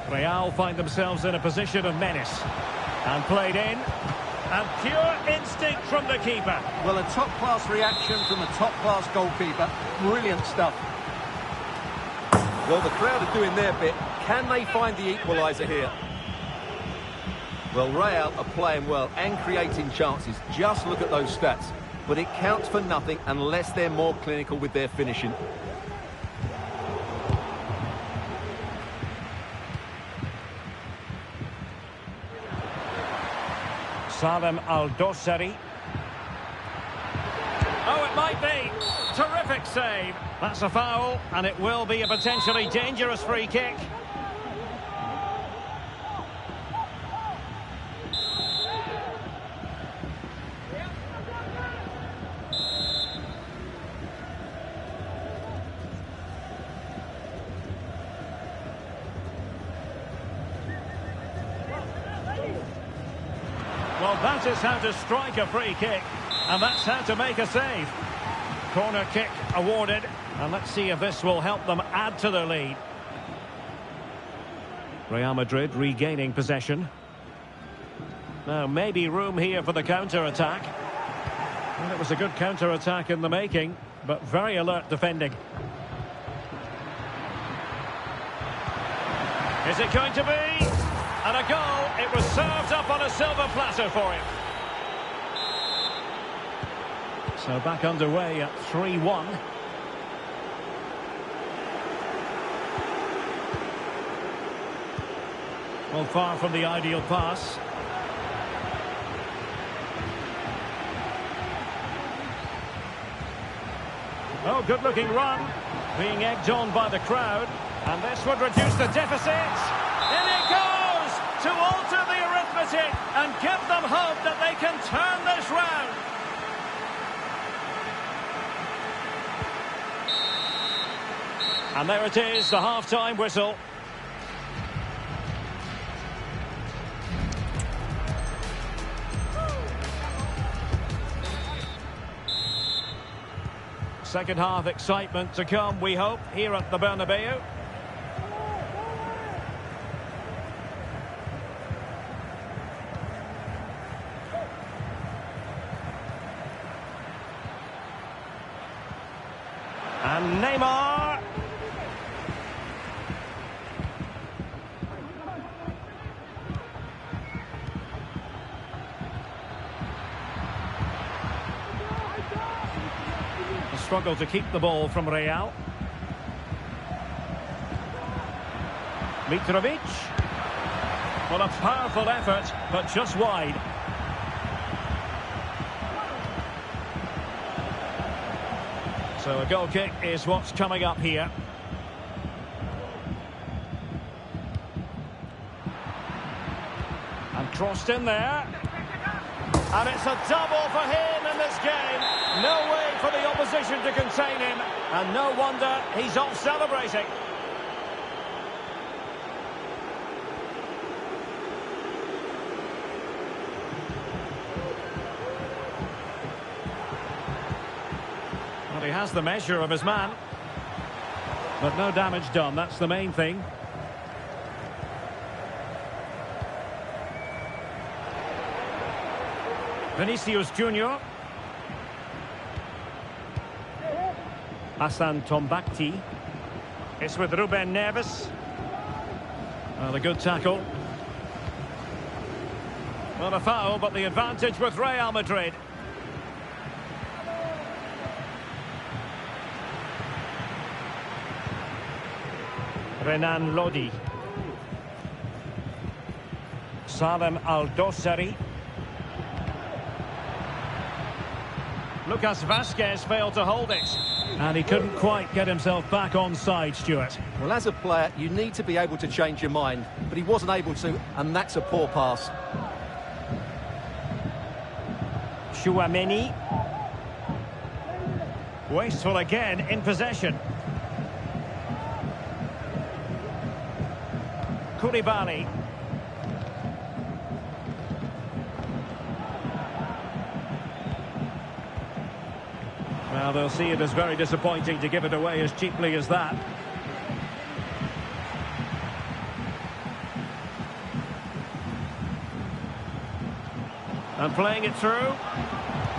Real find themselves in a position of menace. And played in. And pure instinct from the keeper. Well, a top-class reaction from a top-class goalkeeper. Brilliant stuff. Well, the crowd are doing their bit. Can they find the equaliser here? Well, Real are playing well and creating chances. Just look at those stats. But it counts for nothing unless they're more clinical with their finishing. Salem Al-Dossari. Oh, it might be. Terrific save. That's a foul, and it will be a potentially dangerous free kick. Well, that is how to strike a free kick, and that's how to make a save. Corner kick awarded, and let's see if this will help them add to their lead. Real Madrid regaining possession. Now, maybe room here for the counter-attack. Well, it was a good counter-attack in the making, but very alert defending. Is it going to be? And a goal. It was served up on a silver platter for him. So back underway at 3-1. Well, far from the ideal pass. Oh, good-looking run. Being egged on by the crowd. And this would reduce the deficit. In it goes! To alter the arithmetic and give them hope that they can turn this round. And there it is, the half-time whistle. Second half excitement to come, we hope, here at the Bernabeu. And Neymar. A struggle to keep the ball from Real. Mitrovic. Well, a powerful effort, but just wide. So a goal kick is what's coming up here. And crossed in there. And it's a double for him in this game. No way for the opposition to contain him. And no wonder he's off celebrating. He has the measure of his man. But no damage done, that's the main thing. Vinicius Junior. Hassan Tombakti. It's with Ruben Neves. Well, a good tackle. Not a foul, but the advantage with Real Madrid. Renan Lodi. Salem Al-Dossari. Lucas Vazquez failed to hold it. And he couldn't quite get himself back on side, Stuart. Well, as a player, you need to be able to change your mind, but he wasn't able to, and that's a poor pass. Chouameni. Wasteful again in possession. Koulibaly. Well, they'll see it as very disappointing to give it away as cheaply as that. And playing it through.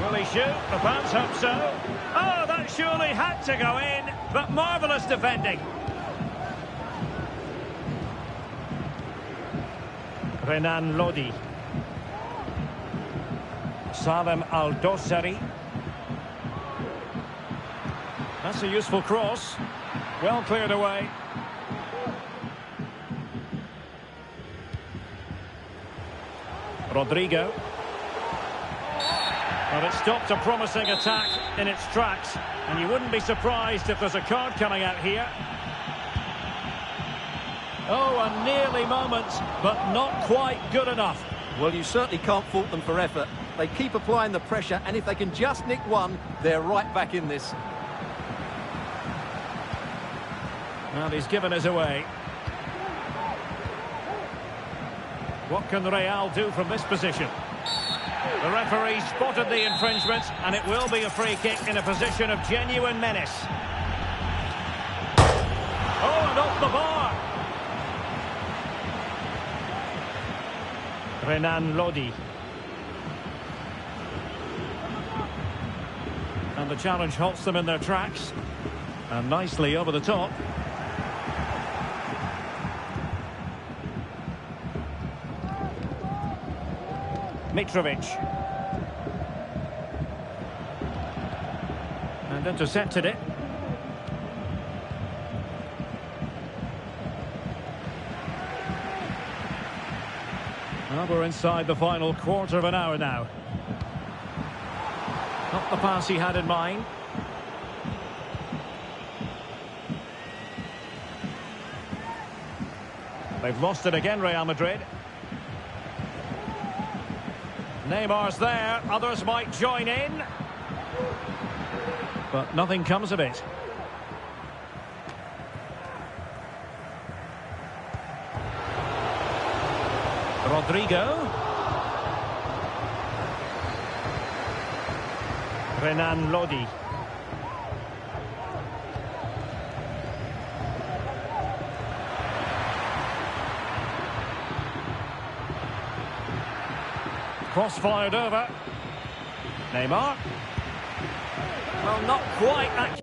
Will he shoot? The fans hope so. Oh, that surely had to go in, but marvellous defending. Renan Lodi. Salem Al-Dossari. That's a useful cross. Well cleared away. Rodrigo. Well, it stopped a promising attack in its tracks, and you wouldn't be surprised if there's a card coming out here. Oh, a nearly moment, but not quite good enough. Well, you certainly can't fault them for effort. They keep applying the pressure, and if they can just nick one, they're right back in this. Well, he's given us away. What can Real do from this position? The referee spotted the infringement, and it will be a free kick in a position of genuine menace. Oh, and off the bar. Renan Lodi. And the challenge halts them in their tracks. And nicely over the top. Mitrovic. And intercepted it. Well, we're inside the final quarter of an hour now. Not the pass he had in mind. They've lost it again, Real Madrid. Neymar's there, others might join in. But nothing comes of it. Rodrigo. Renan Lodi. Cross fired over. Neymar. Well, not quite accurate.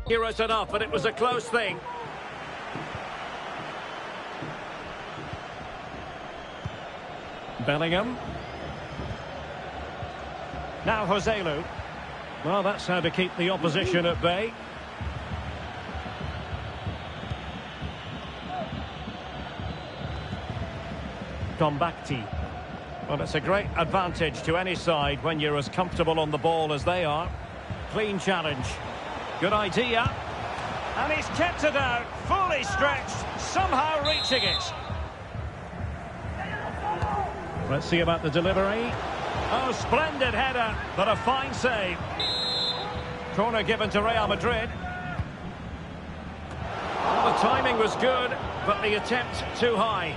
Heroes enough, but it was a close thing. Bellingham. Now Joselu. Well, that's how to keep the opposition at bay. Tombakti. Well, it's a great advantage to any side when you're as comfortable on the ball as they are. Clean challenge. Good idea. And he's kept it out, fully stretched, somehow reaching it. Let's see about the delivery. Oh, splendid header, but a fine save. Corner given to Real Madrid. Well, the timing was good, but the attempt too high.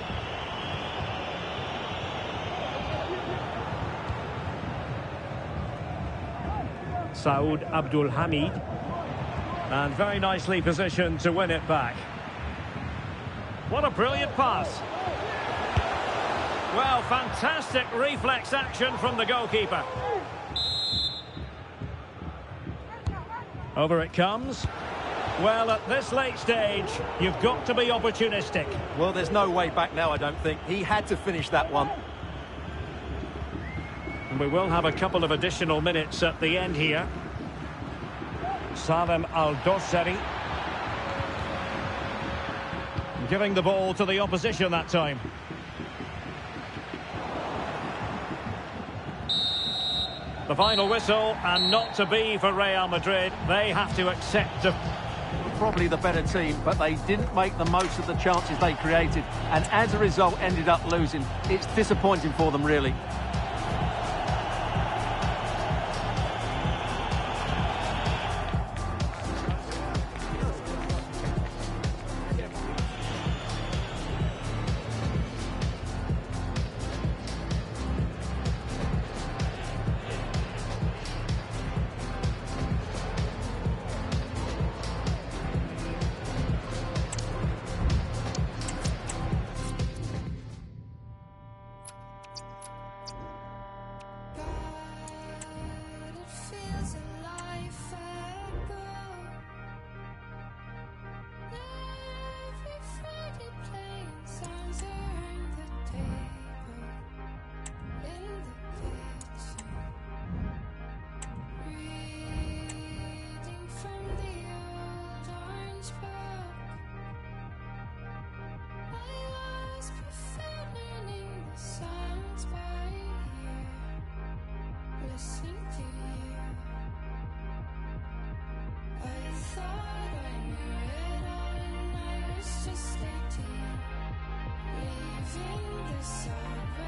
Saud Abdul Hamid. And very nicely positioned to win it back. What a brilliant pass. Well, fantastic reflex action from the goalkeeper. Over it comes. Well, at this late stage, you've got to be opportunistic. Well, there's no way back now, I don't think. He had to finish that one. And we will have a couple of additional minutes at the end here. Salem Al-Dossari. Giving the ball to the opposition that time. The final whistle, and not to be for Real Madrid. They have to accept Probably the better team, but they didn't make the most of the chances they created, and as a result ended up losing. It's disappointing for them, really. Listen